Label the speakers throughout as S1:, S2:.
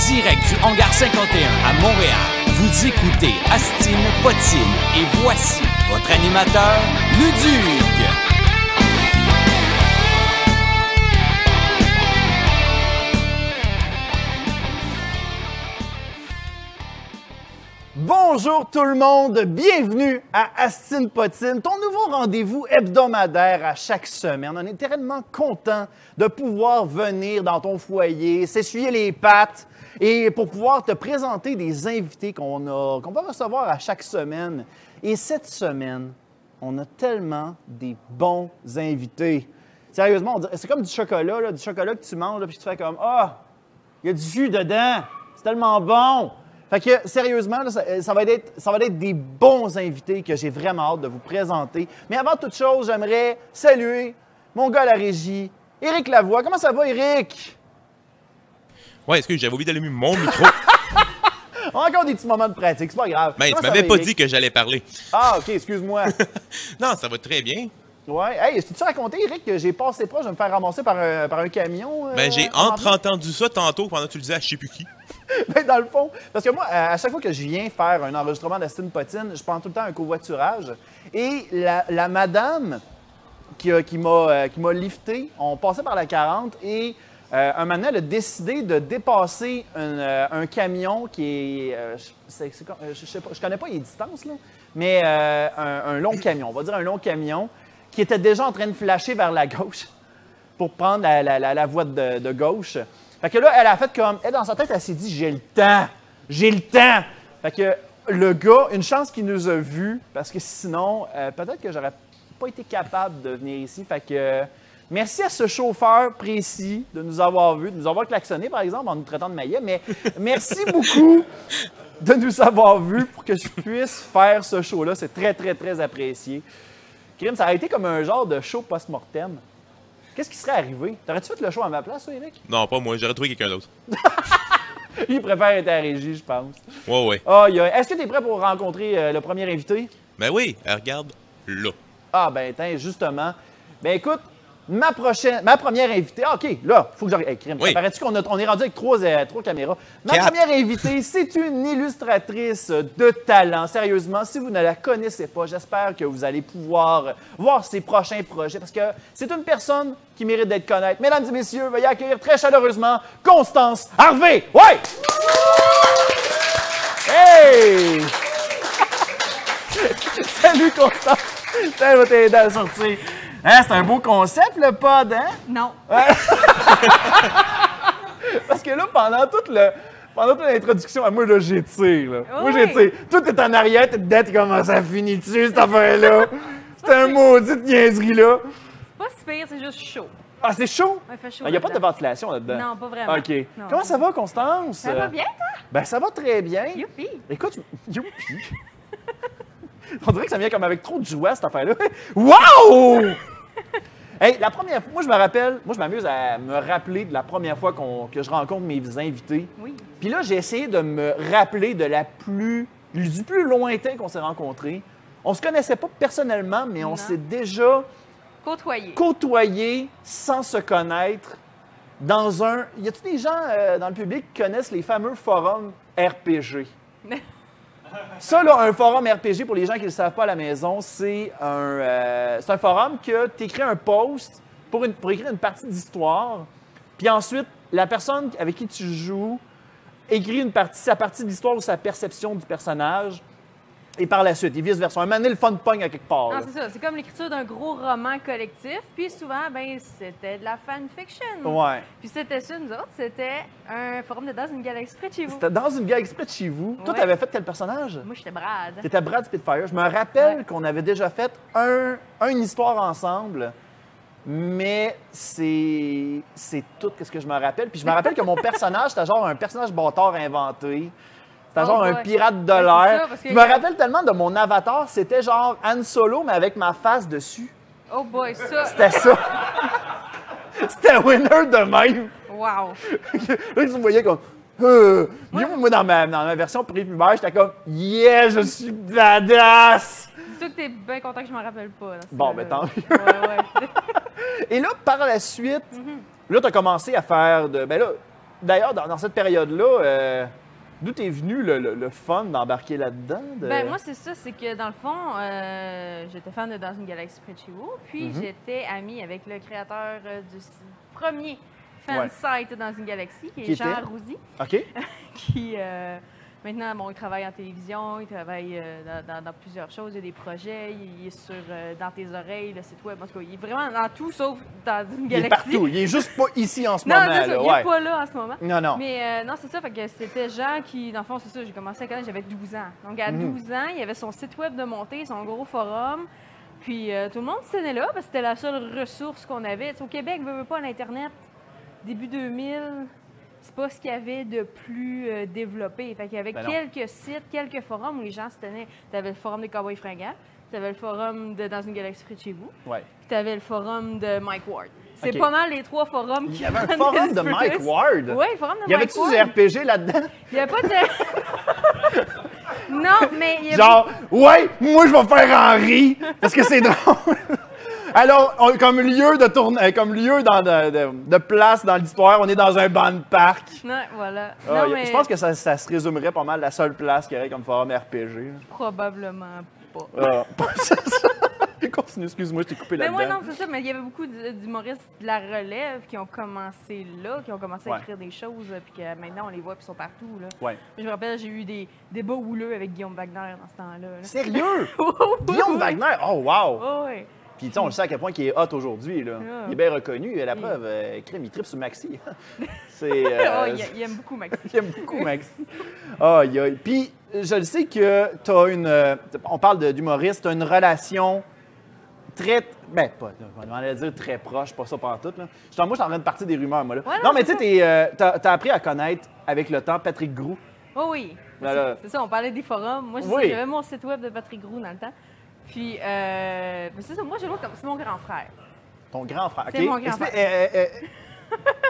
S1: direct du Hangar 51 à Montréal. Vous écoutez Astine Potine et voici votre animateur, Luduc.
S2: Bonjour tout le monde, bienvenue à Astine Potine, ton nouveau rendez-vous hebdomadaire à chaque semaine. On est tellement content de pouvoir venir dans ton foyer, s'essuyer les pattes et pour pouvoir te présenter des invités qu'on va recevoir à chaque semaine. Et cette semaine, on a tellement des bons invités. Sérieusement, c'est comme du chocolat, là, du chocolat que tu manges là, puis tu fais comme « Ah, il y a du jus dedans, c'est tellement bon! » Fait que, sérieusement, là, ça va être des bons invités que j'ai vraiment hâte de vous présenter. Mais avant toute chose, j'aimerais saluer mon gars à la régie, Éric Lavoie. Comment ça va, Éric?
S3: Ouais, excuse, j'avais oublié d'allumer mon micro.
S2: Encore des petits moments de pratique, c'est pas grave.
S3: Mais
S2: Comment
S3: tu
S2: ça
S3: m'avais
S2: va,
S3: pas
S2: Éric?
S3: dit que j'allais parler.
S2: Ah, OK, excuse-moi.
S3: Non, ça va très bien.
S2: Ouais. Hey, je t'ai-tu raconté, Éric, que j'ai passé proche de me faire ramasser par un camion?
S3: Ben, j'ai entendu ça tantôt pendant que tu le disais à je sais plus qui.
S2: Ben, dans le fond, parce que moi, à chaque fois que je viens faire un enregistrement d'Astine Potine, je prends tout le temps un covoiturage. Et la madame qui m'a lifté, on passait par la 40 et un moment, elle a décidé de dépasser un camion qui est... je sais pas, je connais pas les distances, là, mais un long camion, on va dire un long camion, qui était déjà en train de flasher vers la gauche pour prendre la voie de gauche. Fait que là, elle a fait comme... Elle, dans sa tête, elle s'est dit « J'ai le temps! J'ai le temps! » Fait que le gars, une chance qu'il nous a vus, parce que sinon, peut-être que j'aurais pas été capable de venir ici. Fait que merci à ce chauffeur précis de nous avoir vus, de nous avoir klaxonné, par exemple, en nous traitant de maillet. Mais merci beaucoup de nous avoir vus pour que je puisse faire ce show-là. C'est très, très, très apprécié. Crime, ça a été comme un genre de show post-mortem. Qu'est-ce qui serait arrivé? T'aurais-tu fait le show à ma place, toi, Éric?
S3: Non, pas moi, j'aurais trouvé quelqu'un d'autre.
S2: Il préfère être à la régie, je pense.
S3: Ouais.
S2: Est-ce que tu es prêt pour rencontrer le premier invité?
S3: Ben oui, regarde là.
S2: Ah, ben, justement. Ben, écoute, ma première invitée... Ah, OK, là, il faut que j'arrive. Hey, crime,
S3: Oui.
S2: paraît-tu qu'on est rendu avec trois caméras? Ma
S3: Quatre.
S2: première invitée, c'est une illustratrice de talent. Sérieusement, si vous ne la connaissez pas, j'espère que vous allez pouvoir voir ses prochains projets parce que c'est une personne qui mérite d'être connue. Mesdames et messieurs, veuillez accueillir très chaleureusement Constance Harvey. Ouais! Hey! Salut, Constance! Ça va t'aider à sortir. Hein, c'est un beau concept, le pod, hein?
S4: Non.
S2: Parce que là, pendant toute l'introduction, moi, là, j'étire, là. Moi,
S4: Oui.
S2: j'étire. Tout est en arrière, t'es dedans, t'es comment ça finit dessus, cette affaire-là? C'est un maudite niaiserie-là.
S4: C'est pas si pire, c'est juste chaud.
S2: Ah, c'est chaud?
S4: Il fait chaud.
S2: Il n'y a pas de
S4: là-dedans.
S2: ventilation là-dedans?
S4: Non, pas vraiment.
S2: OK.
S4: Non.
S2: Comment ça va, Constance?
S4: Ça va bien, toi?
S2: Ben, ça va très bien.
S4: Youpi!
S2: Écoute, youpi! On dirait que ça vient comme avec trop de joie, cette affaire-là. Wow! Hey, la première fois, moi, je m'amuse à me rappeler de la première fois que je rencontre mes invités.
S4: Oui.
S2: Puis là, j'ai essayé de me rappeler du plus lointain qu'on s'est rencontrés. On se connaissait pas personnellement, mais on
S4: Non.
S2: s'est déjà
S4: Côtoyer.
S2: côtoyés sans se connaître dans un... Y a-t-il des gens dans le public qui connaissent les fameux forums RPG? Ça, là, un forum RPG, pour les gens qui ne le savent pas à la maison, c'est un forum que tu écris un post pour écrire une partie d'histoire, puis ensuite, la personne avec qui tu joues écrit sa partie de l'histoire ou sa perception du personnage, et par la suite, et vice-versa. Un moment donné, le fun pogne à quelque part.
S4: Non,
S2: là.
S4: c'est ça. C'est comme l'écriture d'un gros roman collectif. Puis souvent, ben c'était de la fanfiction.
S2: Ouais.
S4: Puis c'était ça, nous autres. C'était un forum de Dans une galaxie près de chez vous.
S2: C'était dans une galaxie près de chez vous. Toi,
S4: Ouais.
S2: tu avais fait quel personnage?
S4: Moi, j'étais Brad.
S2: T'étais Brad Spitfire. Je me rappelle
S4: Ouais.
S2: qu'on avait déjà fait une histoire ensemble, mais c'est tout ce que je me rappelle. Puis je me rappelle que mon personnage, c'était genre un personnage bâtard inventé. C'était
S4: Oh
S2: genre un
S4: boy.
S2: pirate de
S4: Ouais, c'est
S2: l'air.
S4: ça, parce que-
S2: Je me rappelle tellement de mon avatar, c'était genre Han Solo, mais avec ma face dessus.
S4: Oh boy, ça.
S2: C'était ça. C'était winner de même.
S4: Wow.
S2: Là, tu me voyais comme... Moi, dans ma version prépubère, j'étais comme « Yeah, je suis badass!
S4: Dis-toi que t'es bien content que je m'en rappelle pas. Là,
S2: Bon, ben tant mieux.
S4: Ouais. »
S2: Et là, par la suite, là, tu as commencé à faire de... Ben là, d'ailleurs, dans cette période-là, d'où t'es venu le fun d'embarquer là-dedans?
S4: Ben moi, c'est ça, c'est que dans le fond, j'étais fan de Dans une galaxie près de chez vous, puis j'étais amie avec le créateur du premier fan site Dans une galaxie, qui est Jean Rouzy,
S2: OK.
S4: qui maintenant, bon, il travaille en télévision, il travaille dans plusieurs choses, il y a des projets, il est sur Dans tes oreilles, le site web, en tout cas, il est vraiment dans tout sauf Dans une galaxie.
S2: Il est partout, il est juste pas ici en ce
S4: non,
S2: moment.
S4: c'est ça,
S2: là,
S4: il n'est pas là en ce moment.
S2: Non.
S4: Mais non, c'est ça, fait que c'était Jean qui, dans le fond, c'est ça, j'ai commencé à connaître, j'avais 12 ans. Donc à 12 ans, il avait son site web de montée, son gros forum, puis tout le monde se tenait là, parce que c'était la seule ressource qu'on avait. Tu sais, au Québec, veut pas l'Internet, début 2000... c'est pas ce qu'il y avait de plus développé. Fait qu'il y avait quelques sites, quelques forums où les gens se tenaient. Tu avais le forum des Cowboys fringants, tu avais le forum de Dans une galaxie près de chez vous, puis tu avais le forum de Mike Ward. C'est pas mal les 3 forums qui...
S2: Il y avait un forum de Mike Ward?
S4: Oui, le forum de Mike Ward.
S2: Y avait-tu du RPG là-dedans?
S4: Il n'y avait pas de... Non, mais... Il y avait...
S2: Genre, ouais, moi je vais faire Henri, parce que c'est drôle. Alors, comme lieu de de place dans l'histoire, on est dans un banc de parc.
S4: Non, voilà.
S2: Ah,
S4: non, mais...
S2: Je pense que ça se résumerait pas mal la seule place qu'il y aurait comme forum RPG.
S4: Probablement pas.
S2: C'est ça. Continue, excuse-moi, je t'ai coupé là-dedans.
S4: Mais moi, non, c'est ça, mais il y avait beaucoup d'humoristes de la relève qui ont commencé là, qui ont commencé à écrire des choses, puis que maintenant on les voit, puis ils sont partout. Là.
S2: Ouais.
S4: Je me rappelle, j'ai eu des débats houleux avec Guillaume Wagner dans ce temps-là. Là.
S2: Sérieux? Guillaume Wagner? Oh, wow!
S4: Oh, oui.
S2: Puis, tu sais, on le sait à quel point il est hot aujourd'hui. Là. Il est bien reconnu. La preuve, il tripe sur Maxi. C'est.
S4: Il aime beaucoup Maxi.
S2: Il aime beaucoup Maxi. Puis, je le sais que tu as une. On parle d'humoriste, tu as une relation très. Ben, pas. On allait dire très proche, pas ça pantoute. Là. Moi, je suis en train de partir des rumeurs, moi. Là.
S4: Ouais,
S2: non, mais tu sais, t'as appris à connaître avec le temps Patrick Groux.
S4: Oh, oui. C'est ça, on parlait des forums. Moi, j'avais mon site web de Patrick Groux dans le temps. Puis, c'est ça, moi, je le vois comme c'est mon grand frère.
S2: Ton grand frère, OK?
S4: C'est mon grand frère.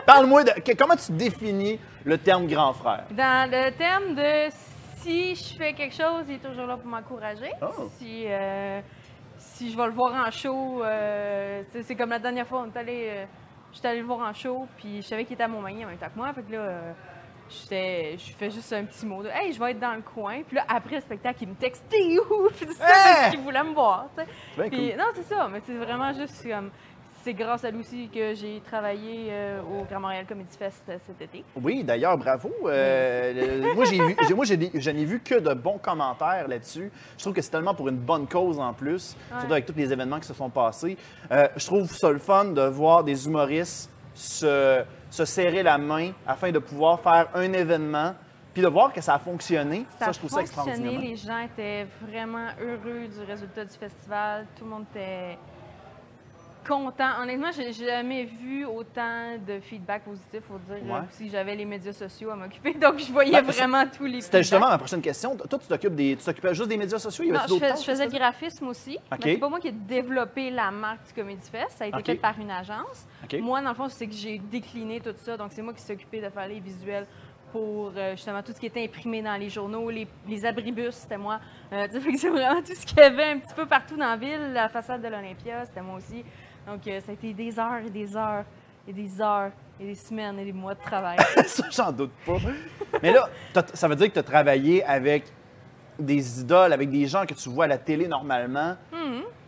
S2: Parle-moi de. Comment tu définis le terme grand frère?
S4: Dans le terme de si je fais quelque chose, il est toujours là pour m'encourager.
S2: Oh.
S4: Si je vais le voir en show, c'est comme la dernière fois, j'étais allé le voir en show, puis je savais qu'il était à Montmagny en même temps que moi. Fait que là, je fais juste un petit mot de « Hey, je vais être dans le coin ». Puis là, après le spectacle, il me texte « T'es où? » Puis c'est ça parce qu'il voulait me voir, tu sais. Puis
S2: cool.
S4: non, c'est ça, mais c'est vraiment juste comme... C'est grâce à lui aussi que j'ai travaillé au Grand Montréal Comedy Fest cet été.
S2: Oui, d'ailleurs, bravo. Moi, je n'ai vu que de bons commentaires là-dessus. Je trouve que c'est tellement pour une bonne cause en plus, surtout avec tous les événements qui se sont passés. Je trouve ça le fun de voir des humoristes se serrer la main afin de pouvoir faire un événement, puis de voir que ça a fonctionné. Ça je trouve ça extraordinaire.
S4: Les gens étaient vraiment heureux du résultat du festival. Tout le monde était content. Honnêtement, j'ai jamais vu autant de feedback positif, faut dire. Si j'avais les médias sociaux à m'occuper, donc je voyais vraiment tous les. C'était
S2: justement ma prochaine question. Toi, tu t'occupais juste des médias sociaux?
S4: Non, je faisais le graphisme aussi. Mais c'est pas moi qui ai développé la marque du Comedy Fest. Ça a été fait par une agence. Moi, dans le fond, c'est que j'ai décliné tout ça. Donc, c'est moi qui s'occupais de faire les visuels pour justement tout ce qui était imprimé dans les journaux, les abribus, c'était moi. C'est vraiment tout ce qu'il y avait un petit peu partout dans la ville. La façade de l'Olympia, c'était moi aussi. Donc, ça a été des heures et des heures et des heures et des semaines et des mois de travail.
S2: Ça, j'en doute pas. Mais là, ça veut dire que tu as travaillé avec des idoles, avec des gens que tu vois à la télé normalement.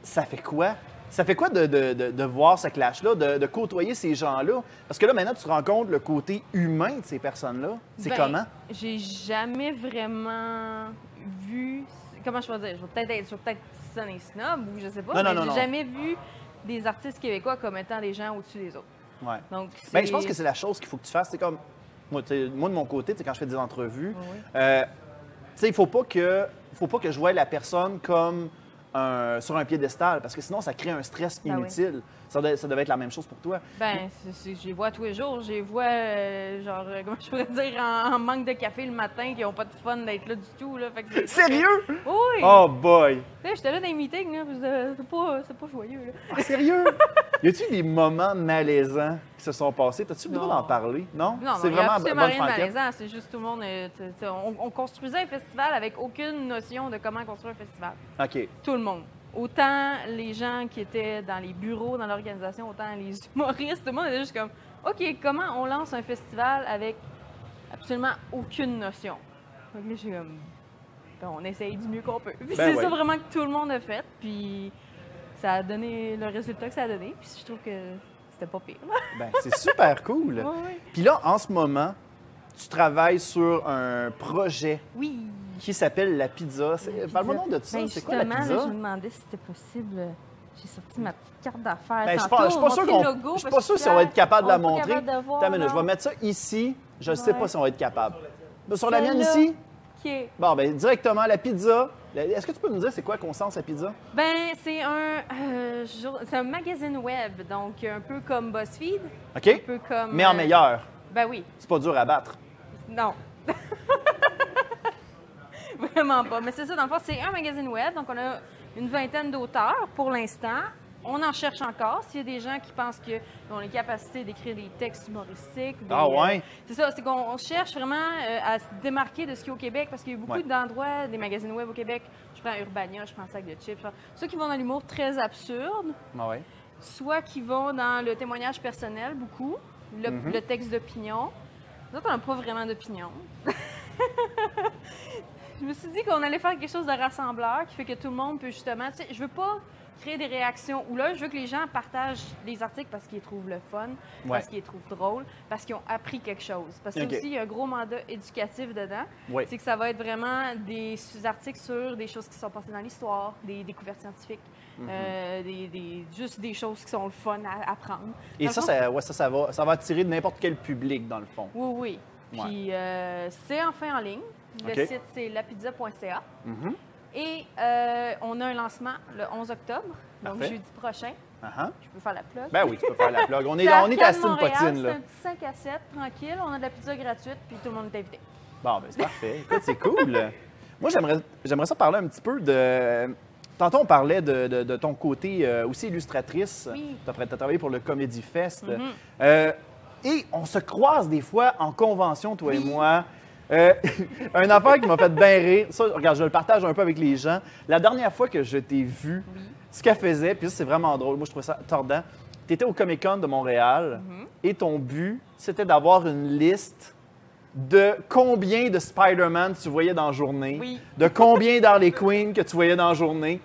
S2: Ça fait quoi? Ça fait quoi de voir ce clash-là, de côtoyer ces gens-là? Parce que là, maintenant, tu rencontres le côté humain de ces personnes-là. C'est comment?
S4: J'ai jamais vraiment vu... Comment je peux dire? Je vais peut-être sonner snob ou je sais pas, mais j'ai jamais vu des artistes québécois comme étant des gens au-dessus des autres.
S2: Ouais.
S4: Donc,
S2: je pense que c'est la chose qu'il faut que tu fasses. C'est comme... Moi, de mon côté, quand je fais des entrevues, il faut pas que je voie la personne comme... sur un piédestal, parce que sinon, ça crée un stress inutile. Ça devait être la même chose pour toi.
S4: Je les vois tous les jours. Je les vois, comment je pourrais dire, en manque de café le matin, qui n'ont pas de fun d'être là du tout. Là. Fait que
S2: sérieux?
S4: Oui!
S2: Oh boy!
S4: J'étais là dans les meetings, c'est pas joyeux. Là.
S2: Ah, sérieux? Y a-t-il des moments malaisants qui se sont passés? T'as-tu le droit d'en parler? Non?
S4: Non,
S2: c'est vraiment
S4: rien de malaisant. C'est juste tout le monde... on construisait un festival avec aucune notion de comment construire un festival.
S2: OK.
S4: Tout le monde. Autant les gens qui étaient dans les bureaux, dans l'organisation, autant les humoristes. Tout le monde était juste comme, OK, comment on lance un festival avec absolument aucune notion. Donc là, je suis comme, bon, on essaye du mieux qu'on peut. Puis
S2: Ben
S4: c'est
S2: ouais.
S4: ça vraiment que tout le monde a fait. Puis ça a donné le résultat que ça a donné. Puis je trouve que c'était pas pire.
S2: Ben, c'est super cool.
S4: Ouais, ouais.
S2: Puis là, en ce moment, tu travailles sur un projet
S4: Oui.
S2: qui s'appelle La Pizza. Parle-moi donc de ça.
S4: Ben,
S2: c'est quoi la
S4: justement,
S2: pizza?
S4: là, je me demandais si c'était possible. J'ai sorti ma petite carte d'affaires.
S2: Ben, je suis
S4: tantôt,
S2: pas sûr
S4: montrer
S2: qu'on.
S4: le logo,
S2: Je suis
S4: parce
S2: pas sûr
S4: que
S2: si on va être capable de la
S4: on est pas
S2: montrer.
S4: capable de voir,
S2: Attends une minute, je
S4: là.
S2: vais mettre ça ici. Je ne sais
S4: Ouais.
S2: pas si on va être capable. Sur la mienne
S4: Celle-là.
S2: ici?
S4: OK.
S2: Bon, ben directement, la pizza. Est-ce que tu peux nous dire c'est quoi qu'on sens la pizza?
S4: Ben, c'est c'est un magazine web, donc un peu comme BuzzFeed, un
S2: OK?
S4: peu comme...
S2: Mais en meilleur.
S4: Ben oui.
S2: C'est pas dur à battre.
S4: Non. Vraiment pas. Mais c'est ça, dans le fond, c'est un magazine web, donc on a une vingtaine d'auteurs pour l'instant. On en cherche encore. S'il y a des gens qui pensent qu'ils ont les capacités d'écrire des textes humoristiques.
S2: Ah ouais?
S4: C'est ça, c'est qu'on cherche vraiment à se démarquer de ce qu'il y a au Québec, parce qu'il y a beaucoup
S2: Ouais.
S4: d'endroits, des magazines web au Québec. Je prends Urbania, je prends Sac de chips. Ceux qui vont dans l'humour très absurde,
S2: Ah ouais.
S4: soit qui vont dans le témoignage personnel, beaucoup, le texte d'opinion. Nous autres, on n'a pas vraiment d'opinion. Je me suis dit qu'on allait faire quelque chose de rassembleur qui fait que tout le monde peut justement... Tu sais, je veux pas créer des réactions ou là, je veux que les gens partagent des articles parce qu'ils les trouvent le fun, parce qu'ils les trouvent drôles, parce qu'ils ont appris quelque chose. Parce que
S2: OK.
S4: aussi, il y a un gros mandat éducatif dedans.
S2: Oui.
S4: C'est que ça va être vraiment des articles sur des choses qui sont passées dans l'histoire, des découvertes scientifiques, juste des choses qui sont le fun à apprendre.
S2: Et
S4: Dans le
S2: ça,
S4: fond,
S2: ça va attirer de n'importe quel public, dans le fond.
S4: oui, oui.
S2: Ouais.
S4: Puis c'est enfin en ligne. Le
S2: OK.
S4: site, c'est lapizza.ca.
S2: Mhm.
S4: Et on a un lancement le 11 octobre, donc
S2: Parfait.
S4: jeudi prochain.
S2: Uh-huh.
S4: Je peux faire la plug.
S2: Ben oui, tu peux faire la plug. On est
S4: C'est
S2: à
S4: Arcade
S2: Astine
S4: Montréal,
S2: Potine,
S4: c'est
S2: là.
S4: un petit 5 à 7, tranquille. On a de la pizza gratuite, puis tout le monde est invité.
S2: Bon, ben c'est parfait. Écoute, c'est cool. Moi, j'aimerais ça parler un petit peu de... Tantôt, on parlait de ton côté aussi illustratrice.
S4: Oui.
S2: Tu as travaillé pour le Comedy Fest. Et on se croise des fois en convention, toi et moi. Une affaire qui m'a fait bien rire. Ça, regarde, je le partage un peu avec les gens. La dernière fois que je t'ai vu, ce qu'elle faisait, puis ça, c'est vraiment drôle. Moi, je trouvais ça tordant. Tu étais au Comic-Con de Montréal et ton but, c'était d'avoir une liste de combien de Spider-Man tu voyais dans la journée,
S4: Oui.
S2: de combien d'Harley Quinn que tu voyais dans la journée.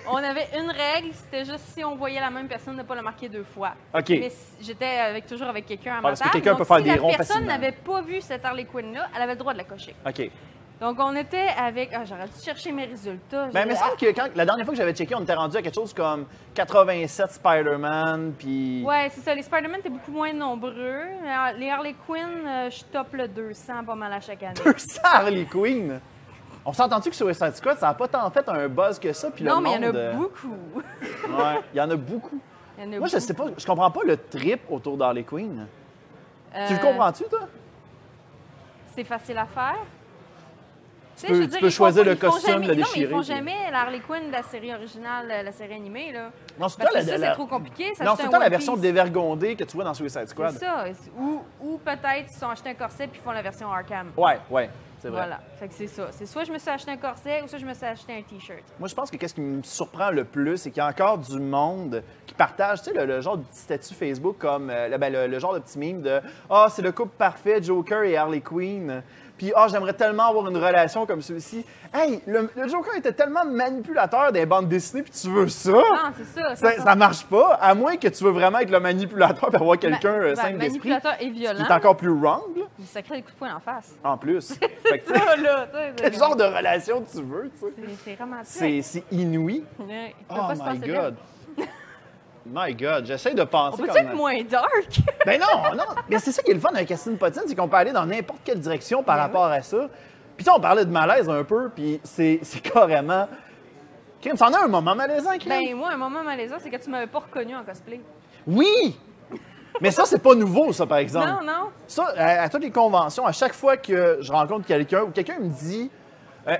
S4: On avait une règle, c'était juste si on voyait la même personne, ne pas la marquer 2 fois.
S2: OK.
S4: Mais j'étais toujours avec quelqu'un à ma
S2: parce que
S4: table.
S2: quelqu'un
S4: donc
S2: peut faire
S4: si
S2: des ronds
S4: la personne
S2: facilement.
S4: n'avait pas vu cette Harley Quinn-là, elle avait le droit de la cocher.
S2: OK.
S4: Donc, on était avec... Ah, j'aurais dû chercher mes résultats.
S2: Ben, il me semble que la dernière fois que j'avais checké, on était rendu à quelque chose comme 87 Spider-Man, puis...
S4: Ouais, c'est ça. Les Spider-Man étaient beaucoup moins nombreux. Les Harley Quinn, je top le 200 pas mal à chaque année.
S2: 200 Harley Quinn! On s'entend-tu que sur Suicide Squad, ça n'a pas tant fait un buzz que ça, puis
S4: Non,
S2: le
S4: mais il y en
S2: monde...
S4: a beaucoup.
S2: Ouais, il y en a beaucoup.
S4: Il y en a
S2: Moi, je
S4: beaucoup.
S2: sais pas, je comprends pas le trip autour d'Harley Quinn. Tu le
S4: Euh,
S2: comprends-tu, toi?
S4: C'est facile à faire. Tu
S2: peux- tu peux choisir le costume, le
S4: Non, mais
S2: déchirer,
S4: ils font
S2: puis-
S4: jamais la Harley Quinn de la série originale, la série animée, là.
S2: Non, c'est
S4: Parce
S2: tout
S4: que
S2: le
S4: ça,
S2: temps
S4: c'est trop compliqué.
S2: Non, c'est tout le temps la version dévergondée que tu vois dans Suicide Squad.
S4: C'est ça. Ou peut-être ils se sont achetés un corset puis ils font la version Arkham.
S2: Ouais, c'est vrai.
S4: Voilà. Fait que c'est ça. C'est soit je me suis acheté un corset ou soit je me suis acheté un T-shirt.
S2: Moi, je pense que qu'est-ce qui me surprend le plus, c'est qu'il y a encore du monde qui partage, tu sais, le genre de petit statut Facebook comme le genre de petit meme de « Ah, c'est le couple parfait, Joker et Harley Quinn. » Puis « Ah, j'aimerais tellement avoir une relation comme celui-ci. » Hey, le Joker était tellement manipulateur des bandes dessinées, puis tu veux ça?
S4: Non, c'est ça.
S2: Ça marche pas, à moins que tu veux vraiment être le manipulateur et avoir quelqu'un simple d'esprit
S4: Manipulateur et
S2: qui
S4: violent.
S2: est encore plus wrong, là,
S4: Il sacrait des coups de poing en face.
S2: en plus. Fait que, tu sais,
S4: Ça, là, tu sais,
S2: quel genre de relation tu veux, tu sais?
S4: C'est romantique.
S2: C'est inouï.
S4: Ouais, il peut
S2: Oh
S4: pas se
S2: my
S4: passer bien.
S2: God. My God, j'essaie de
S4: On
S2: penser
S4: peut-tu
S2: comme...
S4: être moins dark?
S2: Ben non! Mais c'est ça qui est le fun avec Astine Potine, c'est qu'on peut aller dans n'importe quelle direction par
S4: Ben
S2: rapport à ça. Puis tu sais, on parlait de malaise un peu, puis c'est carrément... Crime, c'en a un moment malaisant, Crime?
S4: Ben, moi, un moment malaisant, c'est que tu m'avais pas reconnu en cosplay.
S2: Oui! Mais ça, c'est pas nouveau, ça, par exemple.
S4: Non, non.
S2: Ça, à toutes les conventions, à chaque fois que je rencontre quelqu'un ou quelqu'un me dit...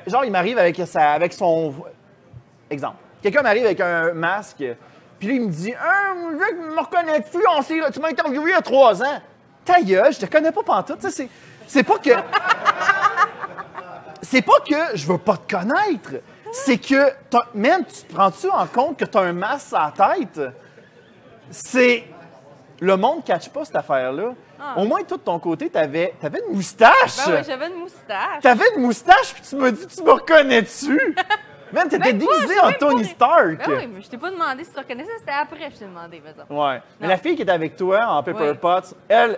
S2: genre, il m'arrive avec son... Exemple. Quelqu'un m'arrive avec un masque, puis là, il me dit « me reconnais-tu? Tu m'as interviewé il y a 3 ans. » Ta gueule, je te connais pas pantoute. Tu sais, c'est pas que... C'est pas que je veux pas te connaître. C'est que, même, tu te prends-tu en compte que tu as un masque à la tête? C'est... le monde ne catch pas cette affaire-là.
S4: Ah.
S2: Au moins, toi, de ton côté, t'avais une moustache.
S4: Ben oui, j'avais une moustache.
S2: T'avais une moustache, puis tu m'as dit, tu me reconnais-tu? Man, t'étais
S4: Même pas,
S2: déguisé
S4: j'ai
S2: en
S4: même pas
S2: Tony
S4: dit-
S2: Stark.
S4: Ben oui, mais je t'ai pas demandé si tu reconnaissais, c'était après que je t'ai demandé, par exemple.
S2: Ouais. Mais
S4: Non.
S2: la fille qui était avec toi en Pepper
S4: Oui.
S2: Potts, elle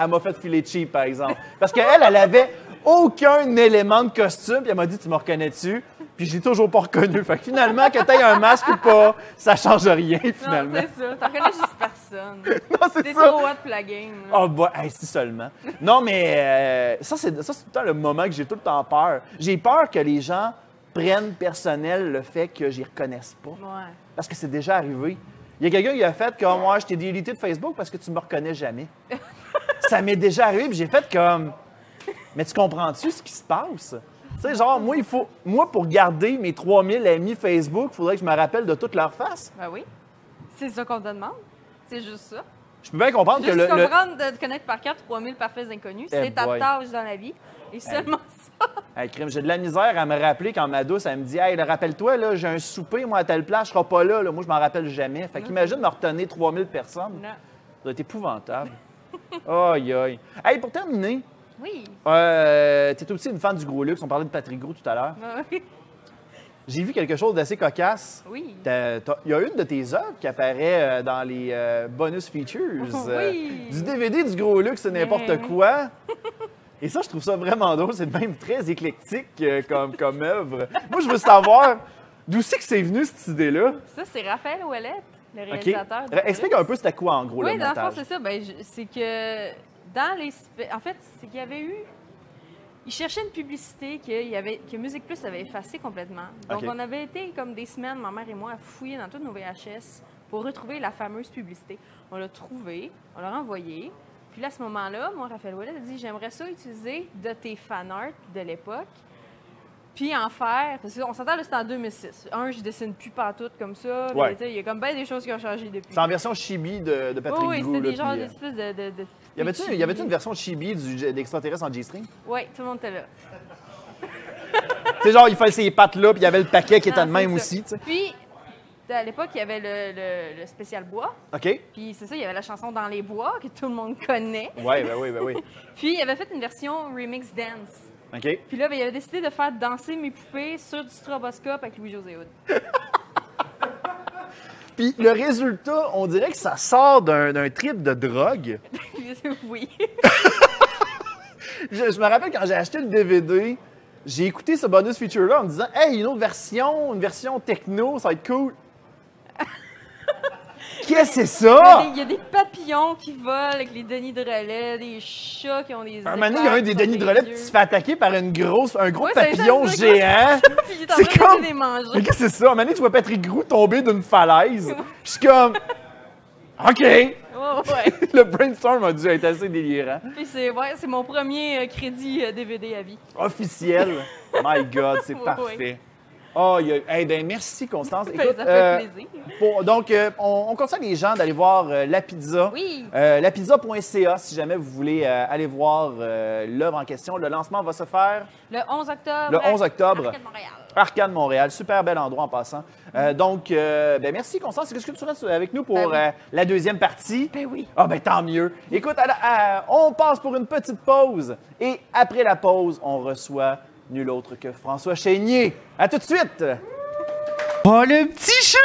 S2: m'a fait filer cheap, par exemple. Parce qu'elle avait aucun élément de costume, puis elle m'a dit, tu me reconnais-tu? Puis je l'ai toujours pas reconnu. Fait que finalement, que t'aies un masque ou pas, ça change rien, finalement.
S4: Non, c'est ça. T'en connais juste personne.
S2: Non, c'est
S4: T'es
S2: ça.
S4: trop hot pour la game. là.
S2: Oh, bah, hey, si seulement. Non, mais ça, c'est tout le temps le moment que j'ai tout le temps peur. J'ai peur que les gens prennent personnel le fait que j'y reconnaisse pas.
S4: Ouais.
S2: Parce que c'est déjà arrivé. Il y a quelqu'un qui a fait comme moi, je t'ai délité de Facebook parce que tu me reconnais jamais. Ça m'est déjà arrivé, puis j'ai fait comme. Mais tu comprends-tu ce qui se passe? Tu sais, genre, moi, pour garder mes 3000 amis Facebook, il faudrait que je me rappelle de toutes leurs faces.
S4: Ben oui. C'est ça qu'on te demande. C'est juste ça.
S2: Je peux bien comprendre que
S4: Juste
S2: le.
S4: comprendre de te connaître par cœur 3000 parfaits inconnus. C'est ta
S2: boy.
S4: tâche dans la vie. Et seulement ça.
S2: Hey, crime, j'ai de la misère à me rappeler quand ma douce, elle me dit, hey, là, rappelle-toi, là, j'ai un souper, moi, à telle place, je serai pas là. Moi, je m'en rappelle jamais. Fait qu'imagine me retenir 3000 personnes.
S4: Non.
S2: Ça doit être épouvantable. Aïe, aïe. Hey, pour terminer,
S4: Oui.
S2: tu es aussi une fan du Gros Luxe. On parlait de Patrick Gros tout à l'heure.
S4: Oui.
S2: J'ai vu quelque chose d'assez cocasse.
S4: Oui.
S2: Il y a une de tes œuvres qui apparaît dans les bonus features.
S4: Oui.
S2: Du DVD du Gros Luxe, c'est n'importe
S4: Oui.
S2: quoi. Et ça, je trouve ça vraiment drôle. C'est même très éclectique comme œuvre. Moi, je veux savoir d'où c'est que c'est venu cette idée-là.
S4: Ça, c'est Raphaël Ouellette, le
S2: OK.
S4: réalisateur. du
S2: Explique
S4: Gros
S2: un peu c'était quoi, en gros,
S4: Oui,
S2: le
S4: dans le fond,
S2: montage.
S4: c'est ça. Ben, c'est que dans les. En fait, c'est qu'il y avait eu. Il cherchait une publicité que Musique Plus avait effacée complètement. Donc,
S2: OK.
S4: on avait été comme des semaines, ma mère et moi, à fouiller dans toutes nos VHS pour retrouver la fameuse publicité. On l'a trouvée, on l'a renvoyée. Puis là, à ce moment-là, moi, Raphaël Ouellet a dit j'aimerais ça utiliser de tes fan art de l'époque, puis en faire. Parce qu'on s'entend, là, c'était en 2006. Je dessine plus partout comme ça.
S2: Ouais.
S4: Mais, tu sais, il y a comme bien des choses qui ont changé depuis.
S2: C'est en version chibi de Patrick
S4: Oui,
S2: Gou,
S4: c'était
S2: là,
S4: des genres
S2: puis,
S4: d'espèces de
S2: Y avait-tu une version chibi d'extraterrestre en G-string?
S4: Oui, tout le monde était là.
S2: Tu sais, genre, il fait ses pattes là, puis il y avait le paquet qui était
S4: Non,
S2: de même
S4: c'est
S2: aussi,
S4: ça.
S2: tu sais.
S4: Puis, à l'époque, il y avait le spécial bois.
S2: OK?
S4: Puis c'est ça, il y avait la chanson Dans les bois, que tout le monde connaît.
S2: Ouais, ben oui, ben oui.
S4: Puis il avait fait une version remix dance.
S2: OK?
S4: Puis là, ben, il avait décidé de faire danser mes poupées sur du stroboscope avec Louis-José Hood.
S2: Puis le résultat, on dirait que ça sort d'un trip de drogue.
S4: Oui.
S2: Je me rappelle quand j'ai acheté le DVD, j'ai écouté ce bonus feature-là en me disant « Hey, une autre version, une version techno, ça va être cool. » Qu'est-ce que c'est ça?
S4: Il y a des papillons qui volent avec les Denis de relais, des chats qui ont des.
S2: Un moment donné, il y a un des Denis de relais, puis tu te fais attaquer par un gros
S4: Ouais,
S2: papillon
S4: c'est ça,
S2: géant.
S4: Puis il est en
S2: C'est
S4: train
S2: comme-
S4: de les manger.
S2: Mais qu'est-ce que c'est ça? Un moment donné, tu vois Patrick Groux tomber d'une falaise. Je suis comme OK.
S4: Oh, ouais.
S2: Le brainstorm a dû être assez délirant.
S4: Puis c'est mon premier crédit DVD à vie.
S2: Officiel. My God, c'est
S4: Ouais,
S2: parfait. Oh, hey, ben merci, Constance.
S4: Ça
S2: Écoute,
S4: fait plaisir.
S2: donc, on conseille les gens d'aller voir La Pizza.
S4: Oui.
S2: Lapizza.ca si jamais vous voulez aller voir l'œuvre en question. Le lancement va se faire
S4: Le 11 octobre.
S2: le 11 octobre.
S4: Arcade Montréal.
S2: Arcade Montréal. Super bel endroit en passant. Donc, ben merci, Constance. Est-ce que tu restes avec nous pour
S4: Ben
S2: la deuxième partie?
S4: Ben oui.
S2: Ah, ben tant mieux. Écoute, on passe pour une petite pause. Et après la pause, on reçoit nul autre que François Chénier. À tout de suite! Oh, le petit chat!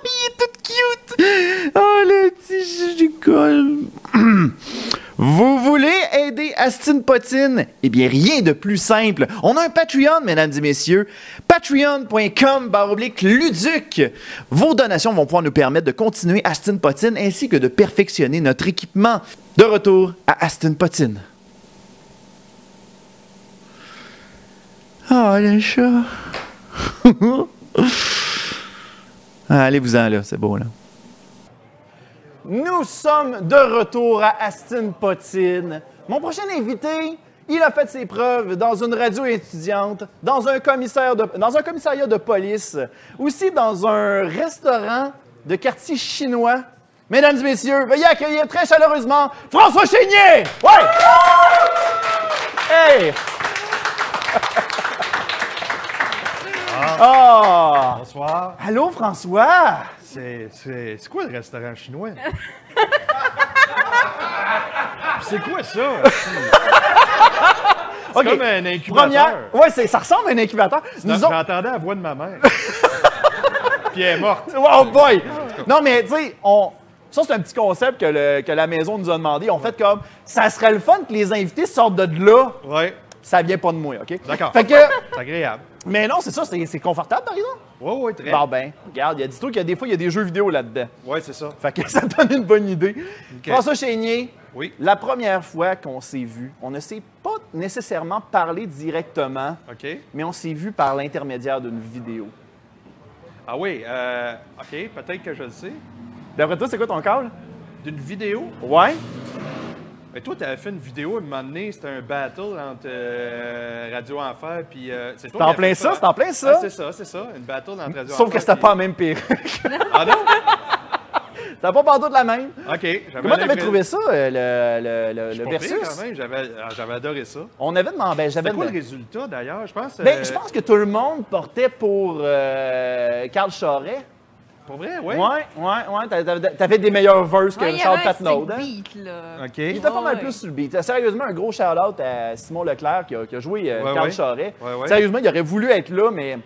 S2: Il est tout cute! Oh, le petit chat du col! Vous voulez aider Astine Potine? Eh bien, rien de plus simple. On a un Patreon, mesdames et messieurs. Patreon.com/Luduc. Vos donations vont pouvoir nous permettre de continuer Astine Potine ainsi que de perfectionner notre équipement. De retour à Astine Potine. Oh, le chat! Allez-vous-en, là. C'est beau, là. Nous sommes de retour à Astine Potine. Mon prochain invité, il a fait ses preuves dans une radio étudiante, dans un commissariat de police, aussi dans un restaurant de quartier chinois. Mesdames et messieurs, veuillez accueillir très chaleureusement François Chénier! Ouais! Hey! Ah!
S5: Bonsoir.
S2: Allô, François?
S5: C'est quoi le restaurant chinois? C'est quoi ça? C'est
S2: OK.
S5: comme un incubateur.
S2: Première. Ouais, ça ressemble à un incubateur. Nous autres.
S5: J'entendais la voix de ma mère. Puis elle est morte.
S2: Oh boy! Non, mais tu sais, ça, c'est un petit concept que la maison nous a demandé. On fait comme, ça serait le fun que les invités sortent de là.
S5: Ouais,
S2: Ça vient pas de moi, OK?
S5: d'accord.
S2: Fait que,
S5: C'est agréable.
S2: mais non, c'est ça, c'est confortable, par exemple.
S5: Ouais, très.
S2: Bon, ben, regarde, dis-toi qu'il y a des fois, il y a des jeux vidéo là-dedans.
S5: Ouais, c'est ça.
S2: Fait que ça te donne une bonne idée. François Chénier,
S5: Oui.
S2: la première fois qu'on s'est vu, on ne s'est pas nécessairement parlé directement,
S5: OK.
S2: mais on s'est vu par l'intermédiaire d'une vidéo.
S5: Ah oui, OK, peut-être que je le sais.
S2: D'après toi, c'est quoi ton call?
S5: D'une vidéo?
S2: Ouais?
S5: Mais toi, tu avais fait une vidéo à un moment donné, c'était un battle entre Radio Enfer puis... c'est toi
S2: C'est en
S5: qui as
S2: plein
S5: fait
S2: ça, c'est en plein ça.
S5: Ah, c'est ça, une battle entre Radio Enfer.
S2: Sauf que c'était
S5: puis-
S2: pas la même perruque.
S5: Ah non?
S2: C'était pas partout de la même.
S5: OK.
S2: Comment t'avais trouvé ça, le
S5: Pas
S2: versus?
S5: pire, quand même, j'avais adoré ça.
S2: On avait demandé, ben, j'avais
S5: C'était quoi le
S2: demandé.
S5: résultat, d'ailleurs? Je pense...
S2: Ben, je pense que tout le monde portait pour Carl Charret.
S5: Pour vrai, oui?
S2: Ouais. T'avais des meilleurs verses que
S4: Ouais, il y
S2: Charles
S4: avait un
S2: Patnaud.
S4: sick
S2: Hein?
S4: beat, là.
S5: OK.
S2: Il était pas mal
S4: Ouais.
S2: plus sur le beat. Sérieusement, un gros shout-out à Simon Leclerc qui a joué Carl
S5: ouais.
S2: Charret.
S5: Ouais.
S2: Sérieusement, il aurait voulu être là, mais...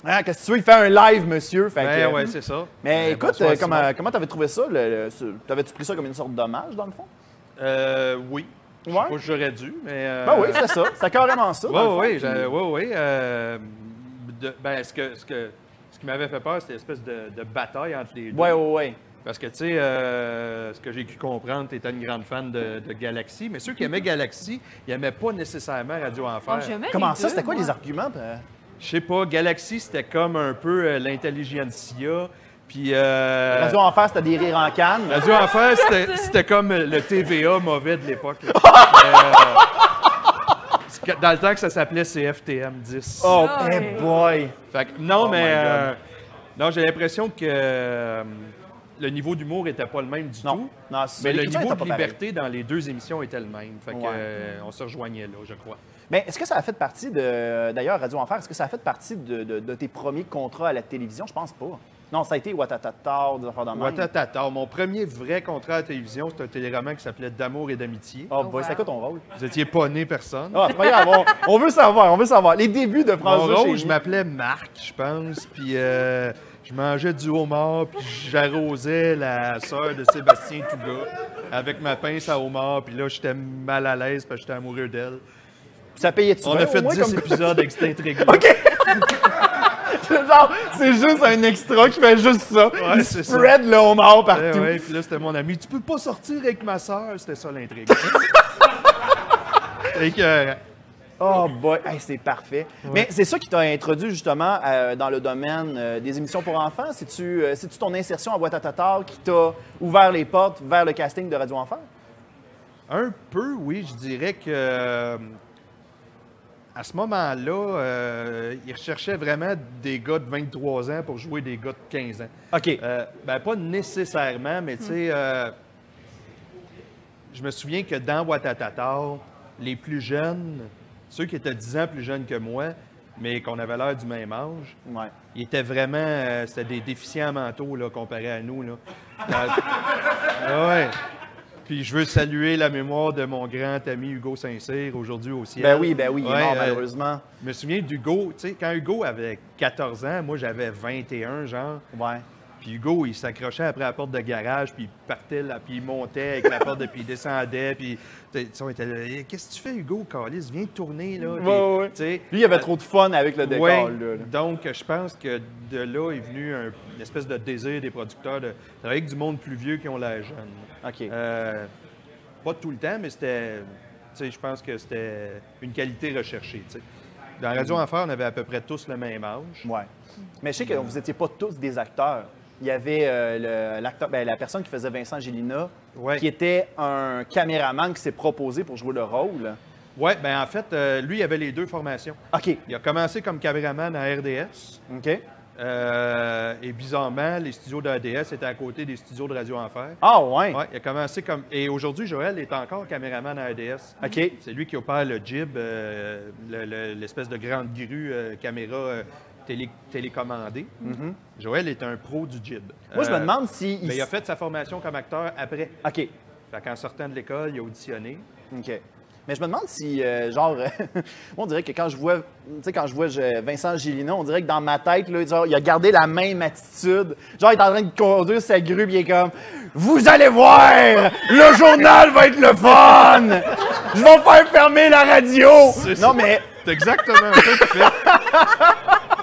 S2: Hein, qu'est-ce que tu veux? Il fait un live, monsieur. Fait que,
S5: Ouais, c'est ça.
S2: Mais écoute,
S5: bonsoir, Simon.
S2: comment t'avais trouvé ça? T'avais-tu pris ça comme une sorte d'hommage, dans le fond?
S5: Oui. Je
S2: Ouais.
S5: sais pas si j'aurais dû, mais...
S2: Ben oui, c'est ça. C'est carrément ça. dans le fond.
S5: Oui,
S2: Puis-
S5: Ce qui m'avait fait peur, c'était l'espèce de bataille entre les deux.
S2: Ouais.
S5: Parce que, tu sais, ce que j'ai pu comprendre, tu étais une grande fan de Galaxy, mais ceux qui aimaient Galaxy, ils n'aimaient pas nécessairement Radio Enfer.
S4: Oh, j'aimais
S2: Comment
S4: les
S2: ça?
S4: deux,
S2: C'était quoi
S4: moi.
S2: les arguments?
S5: Je sais pas, Galaxy, c'était comme un peu l'intelligentsia, puis...
S2: Radio Enfer, c'était des rires en canne.
S5: Radio Enfer, c'était comme le TVA mauvais de l'époque. là. Dans le temps que ça s'appelait CFTM 10.
S2: Oh,
S4: Ah,
S2: hey
S4: ouais.
S2: boy!
S5: Fait que non,
S2: Oh
S5: mais
S2: my God.
S5: non, j'ai l'impression que le niveau d'humour était pas le même du
S2: Non.
S5: tout.
S2: Non, c'est
S5: Mais le
S2: l'écriture
S5: niveau
S2: était
S5: de
S2: pas pareil.
S5: liberté dans les deux émissions était le même. Fait que,
S2: Ouais.
S5: on se rejoignait là, je crois.
S2: Mais est-ce que ça a fait partie de. D'ailleurs, Radio Enfer, est-ce que ça a fait partie de tes premiers contrats à la télévision? Je pense pas. Non, ça a été Watatata, des affaires de même.
S5: Watatata. Mon premier vrai contrat à la télévision, c'était un téléroman qui s'appelait D'amour et d'amitié.
S2: Oh, boy, c'était quoi ton rôle?
S5: Vous étiez pas né personne.
S2: Ah, c'est pas grave, on veut savoir. Les débuts de
S5: Mon
S2: François
S5: rôle,
S2: Chénier.
S5: je m'appelais Marc, je pense, puis je mangeais du homard, puis j'arrosais la sœur de Sébastien Touga avec ma pince à homard, puis là, j'étais mal à l'aise parce que j'étais amoureux d'elle.
S2: Ça payait-tu
S5: On
S2: bien,
S5: a fait
S2: au moins,
S5: 10
S2: comme-
S5: épisodes avec cette intrigue-là.
S2: OK! Genre, c'est juste un extra qui fait juste ça.
S5: Ouais,
S2: Il
S5: c'est ça.
S2: spread le homard partout.
S5: Ouais, puis là, c'était mon ami. Tu peux pas sortir avec ma sœur, c'était ça l'intrigue. Fait que,
S2: Oh boy, hey, c'est parfait. Mais c'est ça qui t'a introduit justement dans le domaine des émissions pour enfants. C'est-tu ton insertion à Watatata qui t'a ouvert les portes vers le casting de Radio Enfer?
S5: un peu, oui, je dirais que à ce moment-là, ils recherchaient vraiment des gars de 23 ans pour jouer des gars de 15 ans.
S2: OK.
S5: Ben, pas nécessairement, mais tu sais, je me souviens que dans Watatata, les plus jeunes, ceux qui étaient 10 ans plus jeunes que moi, mais qu'on avait l'air du même âge,
S2: Ouais.
S5: ils étaient vraiment... c'était des déficients mentaux, là, comparés à nous, là. Ouais. Puis je veux saluer la mémoire de mon grand ami Hugo Saint-Cyr, aujourd'hui au ciel.
S2: Ben oui, il est
S5: Ouais,
S2: mort malheureusement.
S5: Je me souviens d'Hugo, tu sais, quand Hugo avait 14 ans, moi j'avais 21, genre.
S2: Ouais.
S5: Puis Hugo, il s'accrochait après la porte de garage, puis il partait, là, puis il montait avec la porte, puis il descendait, puis tu sais, on était là, hey, qu'est-ce que tu fais, Hugo, Carlis? Viens tourner, là. Puis,
S2: Ouais.
S5: tu sais,
S2: Lui, il avait trop de fun avec le décor,
S5: ouais,
S2: là.
S5: donc je pense que de là est venu une espèce de désir des producteurs de travailler avec du monde plus vieux qui ont l'air jeune.
S2: OK.
S5: Pas tout le temps, mais c'était, tu sais, je pense que c'était une qualité recherchée, tu sais. Dans Radio Enfer, on avait à peu près tous le même âge.
S2: Ouais. Mais je sais que vous n'étiez pas tous des acteurs. Il y avait la personne qui faisait Vincent Gélina,
S5: Ouais.
S2: qui était un caméraman qui s'est proposé pour jouer le rôle.
S5: Ouais, ben en fait, lui, il avait les deux formations.
S2: OK.
S5: Il a commencé comme caméraman à RDS.
S2: OK.
S5: Et bizarrement, les studios de RDS étaient à côté des studios de Radio Enfer.
S2: Ah, ouais.
S5: Ouais, il a commencé comme... Et aujourd'hui, Joël est encore caméraman à RDS.
S2: OK.
S5: C'est lui qui opère le jib, l'espèce de grande grue caméra télécommandée. Joël est un pro du jib.
S2: Moi, je me demande si...
S5: Mais il a fait sa formation comme acteur après.
S2: OK.
S5: Fait qu'en sortant de l'école, il a auditionné.
S2: OK. Mais je me demande si, genre, moi, on dirait que quand je vois, tu sais, quand je vois Vincent Gélina, on dirait que dans ma tête, là, genre, il a gardé la même attitude. Genre, il est en train de conduire sa grue, puis il est comme « Vous allez voir! Le journal va être le fun! Je vais faire fermer la radio! » Non, mais...
S5: C'est exactement ça qu'il fait.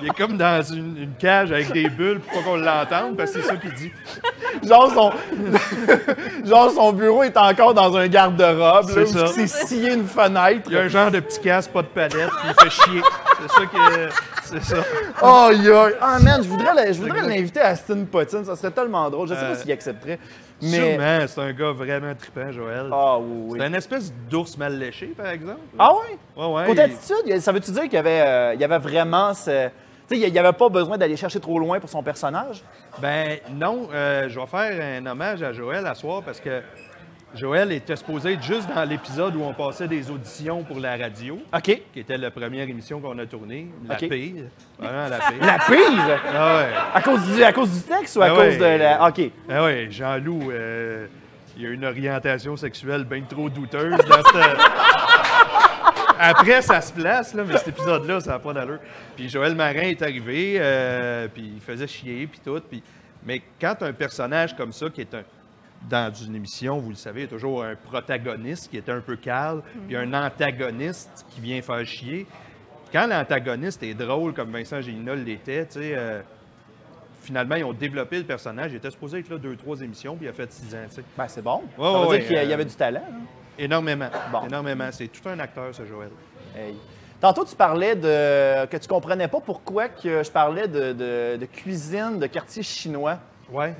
S5: Il est comme dans une cage avec des bulles pour pas qu'on l'entende, parce que c'est ça qu'il dit.
S2: Genre son bureau est encore dans un garde-robe, là,
S5: C'est
S2: où
S5: ça.
S2: il s'est scié une fenêtre.
S5: Il y a un genre de petit casque, pas de palette, puis il fait chier. C'est ça que... C'est ça.
S2: Oh, ah, man, je voudrais l'inviter à Astin Potine, ça serait tellement drôle. Je sais pas s'il accepterait. Mais...
S5: Sûrement, c'est un gars vraiment trippant, Joël.
S2: Ah oui.
S5: C'est une espèce d'ours mal léché, par exemple.
S2: Ah oui?
S5: Ouais.
S2: Côté attitude, ça veut-tu dire qu'il y avait vraiment ce... Tu sais, il n'y avait pas besoin d'aller chercher trop loin pour son personnage?
S5: Ben non, je vais faire un hommage à Joël à soir parce que Joël était supposé être juste dans l'épisode où on passait des auditions pour la radio,
S2: OK.
S5: qui était la première émission qu'on a tournée. La
S2: OK.
S5: pire. Vraiment la pire.
S2: La pire?
S5: Ah ouais.
S2: À cause du texte ou à
S5: Ah
S2: cause
S5: ouais.
S2: de la... OK.
S5: Ah ouais, Jean-Loup, il y a une orientation sexuelle bien trop douteuse dans cette... Après, ça se place, là, mais cet épisode-là, ça n'a pas d'allure. Puis Joël Marin est arrivé, puis il faisait chier, puis tout. Mais quand un personnage comme ça, qui est dans une émission, vous le savez, il y a toujours un protagoniste qui est un peu calme, puis un antagoniste qui vient faire chier. Quand l'antagoniste est drôle, comme Vincent Gélina l'était, tu sais, finalement, ils ont développé le personnage. Il était supposé être là 2-3 émissions, puis il a fait 6 ans, tu sais.
S2: Ben, c'est bon.
S5: Ouais,
S2: ça veut
S5: ouais,
S2: dire qu'il y avait du talent. Hein?
S5: Énormément.
S2: Bon.
S5: Énormément. C'est tout un acteur, ce Joël.
S2: Hey. Tantôt, tu parlais que tu comprenais pas pourquoi que je parlais de cuisine de quartier chinois.
S5: Ouais.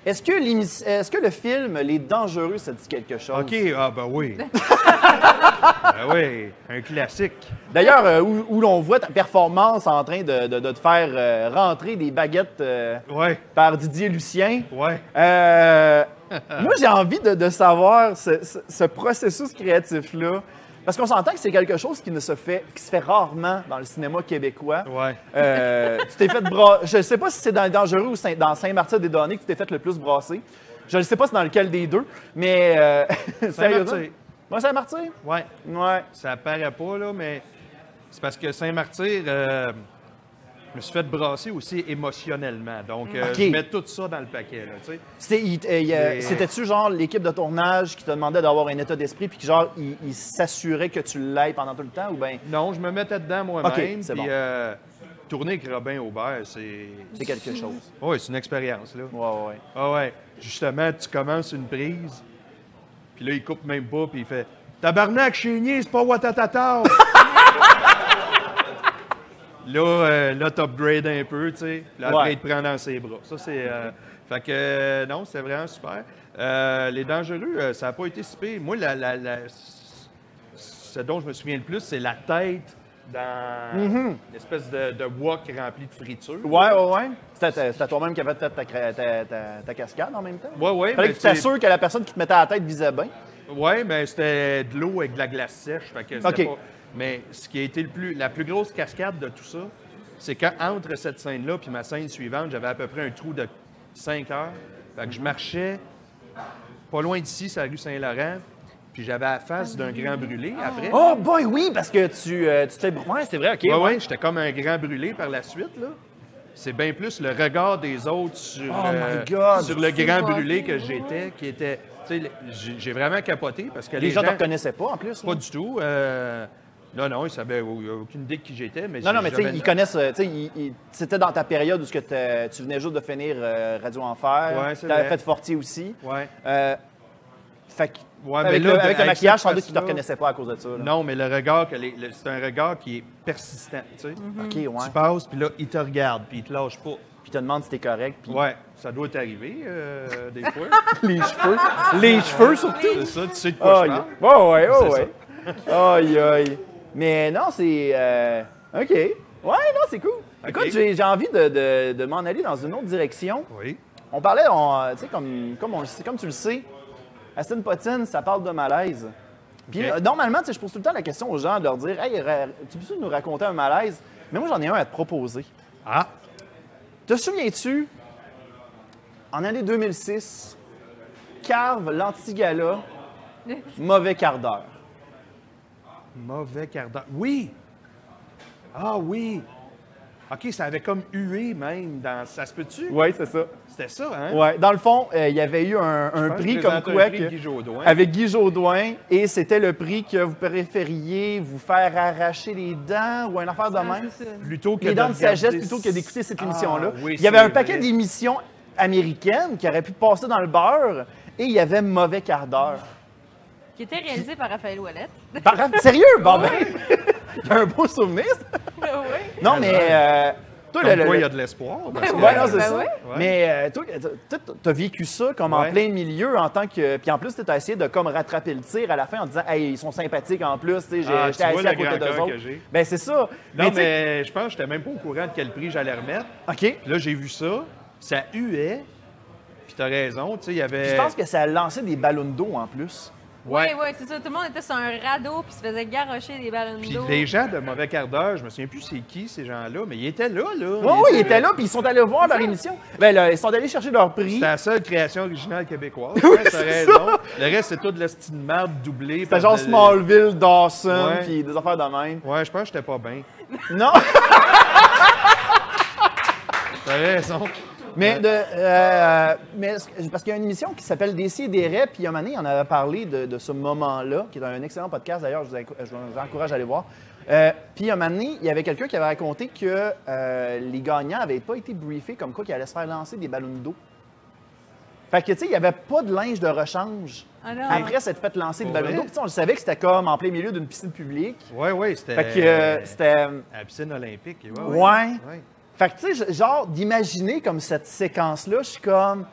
S2: Est-ce que le film Les Dangereux, ça dit quelque chose?
S5: OK, ah ben oui. Ben oui, un classique.
S2: D'ailleurs, où l'on voit ta performance en train de te faire rentrer des baguettes
S5: Ouais,
S2: par Didier Lucien.
S5: ouais.
S2: Moi, j'ai envie de savoir ce processus créatif-là. Parce qu'on s'entend que c'est quelque chose qui se fait rarement dans le cinéma québécois.
S5: Ouais.
S2: Tu t'es fait je ne sais pas si c'est dans Les Dangereux ou dans Saint-Martyr-des-Données que tu t'es fait le plus brasser. Je ne sais pas c'est dans lequel des deux, mais... sérieusement?
S5: Saint-Martyr.
S2: Moi, Saint-Martyr?
S5: Ouais.
S2: Ouais.
S5: Ça paraît pas, là, mais c'est parce que Saint-Martyr, je me suis fait brasser aussi émotionnellement. Donc,
S2: OK.
S5: je mets tout ça dans le paquet, là, tu sais.
S2: C'était-tu genre l'équipe de tournage qui te demandait d'avoir un état d'esprit puis que genre, il s'assurait que tu l'aies pendant tout le temps ou bien...
S5: Non, je me mettais dedans moi-même.
S2: OK, c'est
S5: puis,
S2: bon.
S5: tourner avec Robin Aubert, c'est...
S2: C'est quelque chose.
S5: Oui, c'est une expérience, là.
S2: Ouais.
S5: Ah ouais. Justement, tu commences une prise, puis là, il coupe même pas, puis il fait « Tabarnak, chénier, c'est pas Watatata! » Là, t'upgrades un peu, tu sais. Là, après,
S2: Ouais.
S5: il te prend dans ses bras. Ça, c'est... Fait que, non, c'était vraiment super. Les Dangereux, ça n'a pas été si pire. Moi, ce dont je me souviens le plus, c'est la tête dans une espèce de wok rempli de friture.
S2: Ouais. C'était toi-même qui avais fait ta cascade en même temps?
S5: Ouais,
S2: Fallait
S5: mais
S2: que tu t'assures que la personne qui te mettait à la tête visait bien.
S5: Oui, mais c'était de l'eau avec de la glace sèche. Fait que c'était
S2: OK.
S5: pas... Mais ce qui a été la plus grosse cascade de tout ça, c'est qu'entre cette scène-là et ma scène suivante, j'avais à peu près un trou de 5 heures. Fait que je marchais pas loin d'ici, c'est la rue Saint-Laurent, puis j'avais la face d'un grand brûlé après.
S2: Oh boy, oui, parce que tu t'es... Ouais, c'est vrai, OK.
S5: Ouais, j'étais comme un grand brûlé par la suite, là. C'est bien plus le regard des autres sur,
S2: Oh my God!
S5: sur le grand
S4: pas
S5: brûlé
S4: vrai,
S5: que j'étais, qui était... Tu sais, j'ai vraiment capoté parce que
S2: Les gens ne te reconnaissaient pas, en plus.
S5: Pas
S2: là.
S5: du tout. Non, ils savaient aucune idée de qui j'étais. Mais
S2: Non, mais tu sais,
S5: j'avais-
S2: ils connaissent. Tu sais, c'était dans ta période où tu venais juste de finir Radio Enfer.
S5: Ouais, c'est
S2: Tu avais
S5: vrai.
S2: fait Fortier aussi.
S5: Ouais.
S2: Fait que,
S5: Ouais,
S2: avec,
S5: mais là,
S2: avec le
S5: avec
S2: maquillage,
S5: cette
S2: sans doute qu'ils ne te
S5: face-là-
S2: reconnaissaient pas à cause de ça. là.
S5: Non, mais le regard, c'est un regard qui est persistant. Tu sais.
S2: OK, ouais.
S5: Tu passes, puis là, il te regarde, puis il te lâche pas.
S2: Puis ils te demandent si t'es correct. Puis
S5: Ouais, ça doit t'arriver des fois.
S2: les cheveux. Les cheveux, surtout.
S5: C'est ça, tu sais de quoi je parle.
S2: Ouais.
S5: C'est
S2: Aïe. Mais non, c'est... OK. Ouais, non, c'est cool. Écoute, j'ai envie de m'en aller dans une autre direction.
S5: Oui.
S2: On parlait, tu sais, comme tu le sais, Astin Potine, ça parle de malaise. Puis
S5: OK.
S2: normalement, tu sais, je pose tout le temps la question aux gens de leur dire « Hey, tu peux nous raconter un malaise? » Mais moi, j'en ai un à te proposer. Carve, l'anti-gala, mauvais quart d'heure.
S5: Mauvais quart d'heure. Oui! Ah oui! OK, ça avait comme hué même dans... Ça se peut-tu?
S2: Oui, c'est ça.
S5: C'était ça, hein?
S2: Ouais. Dans le fond, il y avait eu un
S5: Je pense
S2: prix
S5: que
S2: comme
S5: présente
S2: quoi
S5: un prix
S2: que-
S5: de Guy Jodoin.
S2: avec Guy Jodoin, et c'était le prix que vous préfériez vous faire arracher les dents ou une affaire de même.
S4: C'est ça.
S5: Plutôt que
S2: Les dents de
S5: regarder-
S2: sagesse plutôt que d'écouter cette
S5: Ah,
S2: émission-là.
S5: oui,
S2: Il y avait
S5: c'est
S2: un paquet
S5: vrai.
S2: d'émissions américaines qui auraient pu passer dans le beurre, et il y avait mauvais quart d'heure.
S4: Qui était réalisé par Raphaël Ouellette.
S2: Sérieux? Bon, ben, il y a un beau souvenir.
S4: oui.
S2: Non, mais toi,
S5: Comme quoi, il y a de l'espoir. parce que-
S2: Ouais, non, c'est
S4: Ben
S2: ça.
S4: ouais.
S2: Mais toi, t'as vécu ça comme en
S5: Ouais.
S2: plein milieu en tant que. Puis en plus, tu as essayé de comme rattraper le tir à la fin en disant, hey, ils sont sympathiques en plus, tu sais,
S5: Ah,
S2: j'étais
S5: tu vois
S2: assis à
S5: le
S2: côté
S5: grand
S2: d'eux
S5: cœur
S2: autres.
S5: que j'ai.
S2: Ben c'est ça.
S5: Non,
S2: tu sais-
S5: mais je pense que j'étais même pas au courant de quel prix j'allais remettre.
S2: OK.
S5: Puis là, j'ai vu ça huait. Puis t'as raison, tu sais, il y avait...
S2: Puis je pense que ça a lancé des ballons d'eau en plus.
S4: Oui,
S5: Ouais.
S4: oui, c'est ça. Tout le monde était sur un radeau puis se faisait garrocher des ballons
S5: Puis
S4: d'eau.
S5: les gens de mauvais quart d'heure, je me souviens plus c'est qui ces gens-là, mais ils étaient là.
S2: Oui, ils étaient là, puis ils sont allés voir leur émission. Ben là, ils sont allés chercher leur prix.
S5: C'était la seule création originale québécoise.
S2: Oui,
S5: t'as
S2: c'est
S5: raison. Le reste, c'est tout de la style marde doublé.
S2: C'était genre Smallville, Dawson,
S5: Ouais.
S2: puis des affaires de même.
S5: Ouais, je pense que j'étais pas bien.
S2: Non!
S5: T'as raison.
S2: Mais, parce qu'il y a une émission qui s'appelle Décideret, puis il y a un moment donné, on avait parlé de ce moment-là, qui est un excellent podcast d'ailleurs, je vous encourage à aller voir. Puis un moment donné, il y avait quelqu'un qui avait raconté que les gagnants n'avaient pas été briefés comme quoi qu'ils allaient se faire lancer des ballons d'eau. Fait que, tu sais, il n'y avait pas de linge de rechange
S4: Ah non.
S2: après s'être fait lancer des
S5: Pour
S2: ballons
S5: vrai?
S2: d'eau. Puis, tu sais, on le savait que c'était comme en plein milieu d'une piscine publique.
S5: Ouais, c'était...
S2: Fait que c'était.
S5: À la piscine olympique.
S2: Ouais. Fait que, tu sais, genre, d'imaginer comme cette séquence-là, je suis comme.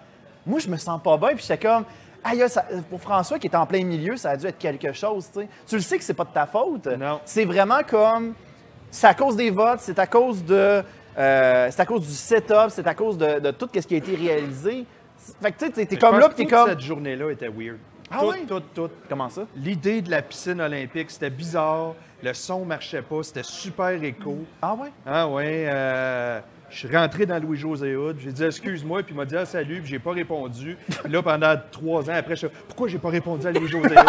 S2: Moi, je me sens pas bien, puis j'étais comme. Aïe, pour François qui est en plein milieu, ça a dû être quelque chose, tu sais. Tu le sais que c'est pas de ta faute.
S5: Non.
S2: C'est vraiment comme. C'est à cause des votes, c'est à cause de. c'est à cause du setup, c'est à cause de tout ce qui a été réalisé. Fait que, tu sais, t'es comme là, puis t'es comme.
S5: Cette journée-là était weird.
S2: Ah
S5: tout,
S2: ouais?
S5: tout.
S2: Comment ça?
S5: L'idée de la piscine olympique, c'était bizarre. Le son marchait pas. C'était super écho.
S2: Ah ouais?
S5: Ah ouais. Je suis rentré dans Louis-José Hood. J'ai dit excuse-moi, puis il m'a dit ah, salut, puis j'ai pas répondu. Puis là, pendant 3 ans après, je suis pourquoi j'ai pas répondu à Louis-José Hood?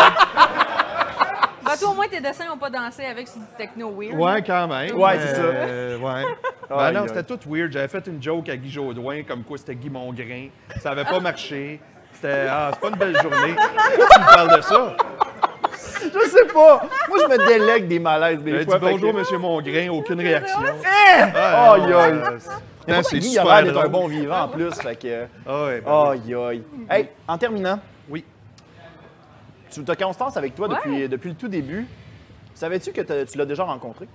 S4: Ben, toi, au moins, tes dessins n'ont pas dansé avec sur du techno weird.
S5: Ouais, quand même.
S2: Ouais, c'est ça.
S5: Ouais.
S2: Aïe,
S5: Non,
S2: aïe.
S5: c'était tout weird. J'avais fait une joke à Guy Jodoin, comme quoi c'était Guy Mongrain. Ça avait pas marché. C'était c'est pas une belle journée. Pourquoi tu me parles de ça?
S2: Je sais pas. Moi, je me délègue des malaises des
S5: J'avais dit
S2: fois. fait
S5: bonjour,
S2: que-
S5: Monsieur Mongrain, aucune réaction.
S2: Aïe, aïe.
S5: Pourtant,
S2: Pourtant,
S5: c'est
S2: Guy, il a
S5: super
S2: l'air d'être un
S5: drôle.
S2: bon vivant en plus. Fait que.
S5: Ah ouais, ben oui.
S2: Aïe, aïe. Hey, en terminant,
S5: Oui.
S2: tu as Constance avec toi depuis le tout début. Savais-tu que tu l'as déjà rencontré?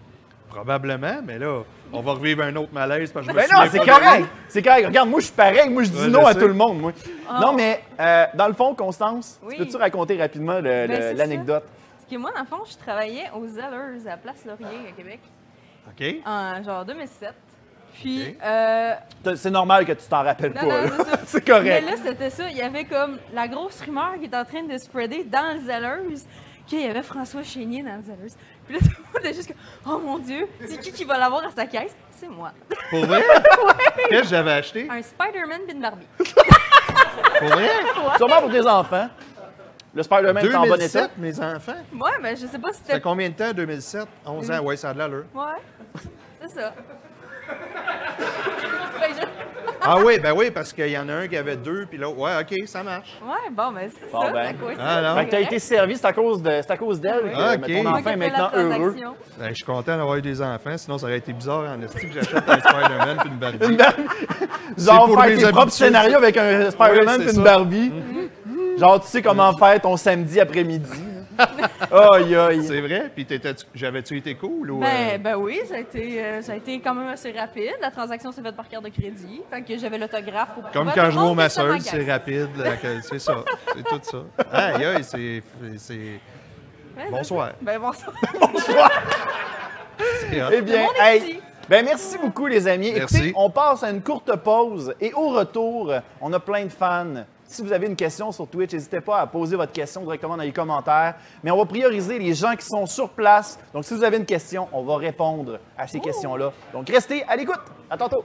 S5: Probablement, mais là, on va revivre un autre malaise parce que je me
S2: Ben
S5: souviens
S2: non, c'est
S5: pas de
S2: correct.
S5: lui.
S2: C'est correct. Regarde, moi, je suis pareil. Moi, je dis
S5: Ouais,
S2: non
S5: je
S2: à
S5: sais.
S2: tout le monde, moi.
S4: Oh.
S2: Non, mais dans le fond, Constance,
S4: Oui.
S2: peux-tu raconter rapidement
S4: c'est
S2: l'anecdote?
S4: Parce que moi, dans le fond, je travaillais aux Zellers à Place Laurier, à Québec,
S5: OK.
S4: en genre 2007. Puis,
S5: OK.
S2: C'est normal que tu t'en rappelles
S4: Non,
S2: pas.
S4: non,
S2: là.
S4: c'est ça.
S2: C'est
S4: mais
S2: correct.
S4: là, c'était ça. Il y avait comme la grosse rumeur qui est en train de spreader dans le Zellers qu'il y avait François Chénier dans le Zellers. Puis là, tout le monde est juste comme, oh mon Dieu, c'est qui va l'avoir à sa caisse? C'est moi.
S5: Pour vrai? Qu'est-ce que j'avais acheté?
S4: Un Spider-Man puis une Barbie.
S5: Pour vrai?
S2: Sûrement pour tes enfants. Le Spider-Man est en bon état.
S5: 2007, mes enfants?
S4: Ouais, mais je sais pas si
S5: Ça
S4: c'était.
S5: fait combien de temps, 2007? 11 ans? Ouais, ça a de l'allure.
S4: Ouais, c'est ça. Fait que
S5: Ah oui, ben oui, parce qu'il y en a un qui avait 2, puis l'autre, ouais, OK, ça marche.
S4: Ouais, bon, mais c'est
S2: Bon,
S4: ça.
S2: ben.
S4: c'est quoi,
S5: Ah,
S4: ça?
S5: non.
S2: Fait que t'as été servi, c'est à cause d'elle
S5: Ah,
S2: que
S5: ok.
S2: ton
S4: Moi
S2: enfant
S4: qui
S2: est
S4: ai fait
S2: maintenant
S4: la
S2: heureux.
S4: transaction.
S5: Ben, je suis content d'avoir eu des enfants, sinon ça aurait été bizarre en esti que j'achète un Spider-Man puis une Barbie.
S2: Une Barbie. Genre,
S5: pour
S2: faire
S5: mes
S2: tes propres
S5: habitudes.
S2: scénarios avec un Spider-Man
S5: Ouais,
S2: et
S5: c'est
S2: une
S5: ça.
S2: Barbie. Genre, tu sais comment faire ton samedi après-midi. Aïe, aïe.
S5: C'est vrai? Puis j'avais-tu été cool ou... euh,
S4: Ben oui, ça a été quand même assez rapide. La transaction s'est faite par carte de crédit. Fait que j'avais l'autographe pour
S5: Comme
S4: pouvoir
S5: quand je vais au
S4: rentrer
S5: masseur,
S4: sur ma
S5: c'est
S4: caisse.
S5: rapide, c'est ça. C'est tout ça. Aïe, aïe, c'est...
S4: Ouais,
S5: Bonsoir.
S4: Ben bonsoir.
S5: c'est hot.
S2: Eh bien,
S4: Le monde est
S2: hey,
S4: petit.
S2: ben merci beaucoup, les amis.
S5: Merci.
S2: Écoutez, on passe à une courte pause et au retour, on a plein de fans. Si vous avez une question sur Twitch, n'hésitez pas à poser votre question directement dans les commentaires. Mais on va prioriser les gens qui sont sur place. Donc, si vous avez une question, on va répondre à ces questions-là. Donc, restez à l'écoute. À tantôt.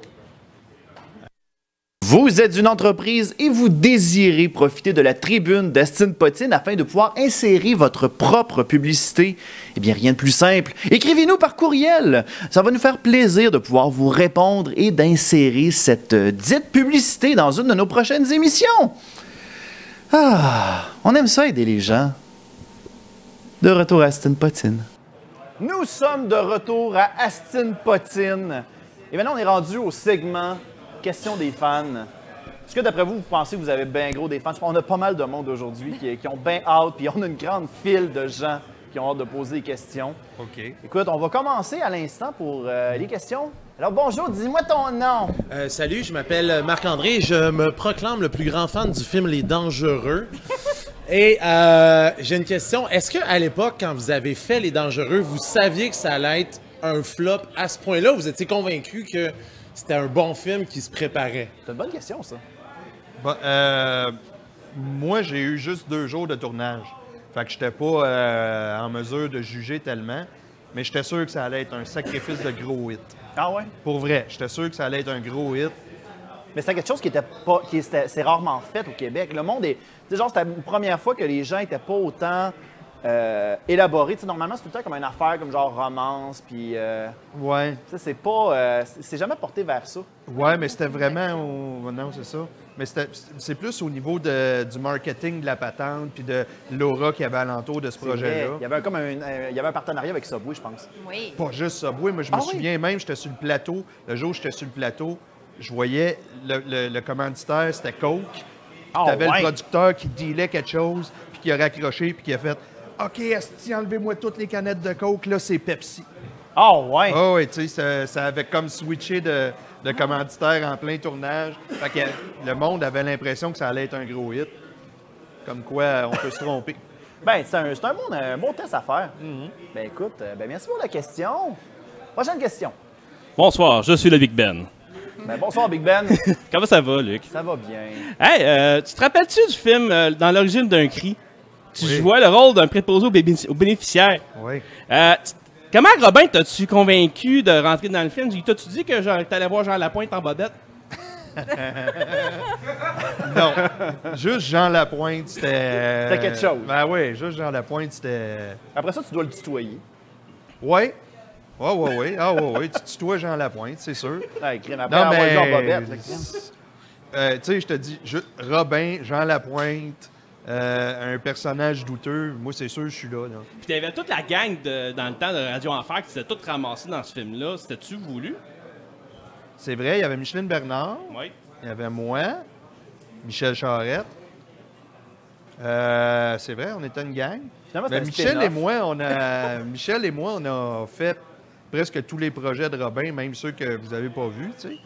S2: Vous êtes une entreprise et vous désirez profiter de la tribune d'Astine Potine afin de pouvoir insérer votre propre publicité? Eh bien, rien de plus simple. Écrivez-nous par courriel. Ça va nous faire plaisir de pouvoir vous répondre et d'insérer cette dite publicité dans une de nos prochaines émissions. Ah, on aime ça aider les gens. De retour à Astine Potine. Nous sommes de retour à Astine Potine. Et maintenant, on est rendu au segment Question des fans. Est-ce que d'après vous, vous pensez que vous avez bien gros des fans? On a pas mal de monde aujourd'hui qui ont bien hâte, puis on a une grande file de gens qui ont hâte de poser des questions.
S5: OK.
S2: Écoute, on va commencer à l'instant pour les questions. Alors bonjour, dis-moi ton nom.
S6: Salut, je m'appelle Marc-André et je me proclame le plus grand fan du film Les Dangereux. Et j'ai une question. Est-ce qu'à l'époque, quand vous avez fait Les Dangereux, vous saviez que ça allait être un flop à ce point-là? Vous étiez convaincu que c'était un bon film qui se préparait?
S2: C'est une bonne question, ça.
S5: Bon, moi, j'ai eu juste 2 jours de tournage. Fait que j'étais pas en mesure de juger tellement, mais j'étais sûr que ça allait être un sacrifice de gros hit.
S2: Ah ouais?
S5: Pour vrai, j'étais sûr que ça allait être un gros hit.
S2: Mais c'est quelque chose qui était pas, c'est rarement fait au Québec. Le monde est, tu sais, genre, c'était une première fois que les gens étaient pas autant élaborés. Tu sais, normalement, c'est tout le temps comme une affaire, comme genre romance, puis.
S5: Ouais.
S2: Tu sais, c'est pas, c'est jamais porté vers ça.
S5: Ouais, mais c'était vraiment. Non, c'est ça. Mais c'est plus au niveau du marketing de la patente puis de l'aura qu'il y avait alentour de ce projet-là.
S2: Il y avait il y avait un partenariat avec Subway, je pense.
S4: Oui.
S5: Pas juste Subway, moi je me souviens même, j'étais sur le plateau. Le jour où j'étais sur le plateau, je voyais le commanditaire, c'était Coke. Tu avais le producteur qui dealait quelque chose, puis qui a raccroché, puis qui a fait OK, asti, enlevez-moi toutes les canettes de Coke, là c'est Pepsi.
S2: Oh, ouais!
S5: Oh, oui, tu sais, ça avait comme switché de commanditaire en plein tournage. Fait que le monde avait l'impression que ça allait être un gros hit. Comme quoi, on peut se tromper.
S2: Ben, c'est un bon test à faire. Ben, écoute, merci pour la question. Prochaine question.
S7: Bonsoir, je suis le Big Ben.
S2: Ben, bonsoir, Big Ben.
S7: Comment ça va, Luc?
S2: Ça va bien.
S7: Hey, tu te rappelles-tu du film Dans l'origine d'un cri? Tu
S5: Oui.
S7: jouais le rôle d'un préposé aux bénéficiaires.
S5: Oui.
S7: Comment, Robin, t'as-tu convaincu de rentrer dans le film? T'as-tu dit que t'allais voir Jean Lapointe en bobette?
S5: Non. Juste Jean Lapointe, c'était.
S2: C'était quelque chose.
S5: Ben oui, juste Jean Lapointe, c'était.
S2: Après ça, tu dois le tutoyer.
S5: Oui. Oui. Ah, oui. Tu tutoies Jean Lapointe, c'est sûr.
S2: Ouais, crime, après
S5: Non,
S2: avoir
S5: mais.
S2: joué en bobette. Fait que,
S5: Tu sais, je te dis, Robin, Jean Lapointe, un personnage douteux, moi, c'est sûr, je suis là.
S7: Puis t'avais toute la gang dans le temps de Radio Enfer qui s'était toute ramassée dans ce film-là. C'était-tu voulu?
S5: C'est vrai, il y avait Micheline Bernard,
S7: Oui.
S5: il y avait moi, Michel Charette. C'est vrai, on était une gang.
S2: finalement,
S5: Ben,
S2: c'est un spin-off.
S5: Michel et moi, on a fait presque tous les projets de Robin, même ceux que vous n'avez pas vus, tu sais.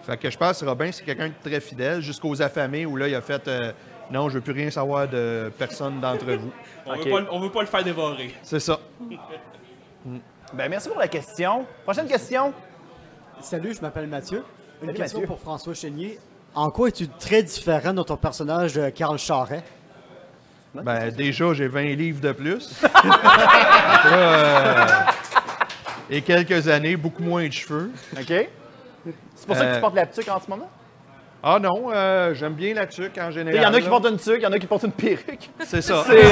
S5: Fait que je pense que Robin, c'est quelqu'un de très fidèle, jusqu'aux affamés, où là, il a fait non, je veux plus rien savoir de personne d'entre vous.
S7: On veut pas le faire dévorer.
S5: C'est ça.
S2: Ben, merci pour la question. Prochaine question.
S8: Salut, je m'appelle Mathieu. Une
S2: Salut,
S8: question
S2: Mathieu.
S8: pour François Chénier. En quoi es-tu très différent de ton personnage de Carl Charret?
S5: Ben, déjà, j'ai 20 livres de plus. Là, et quelques années, beaucoup moins de cheveux.
S2: OK. C'est pour ça que tu portes la tuque en ce moment?
S5: Ah non, j'aime bien la tuque en général.
S2: Il y en a qui
S5: là.
S2: portent une tuque, il y en a qui portent une perruque.
S5: C'est ça.
S2: C'est,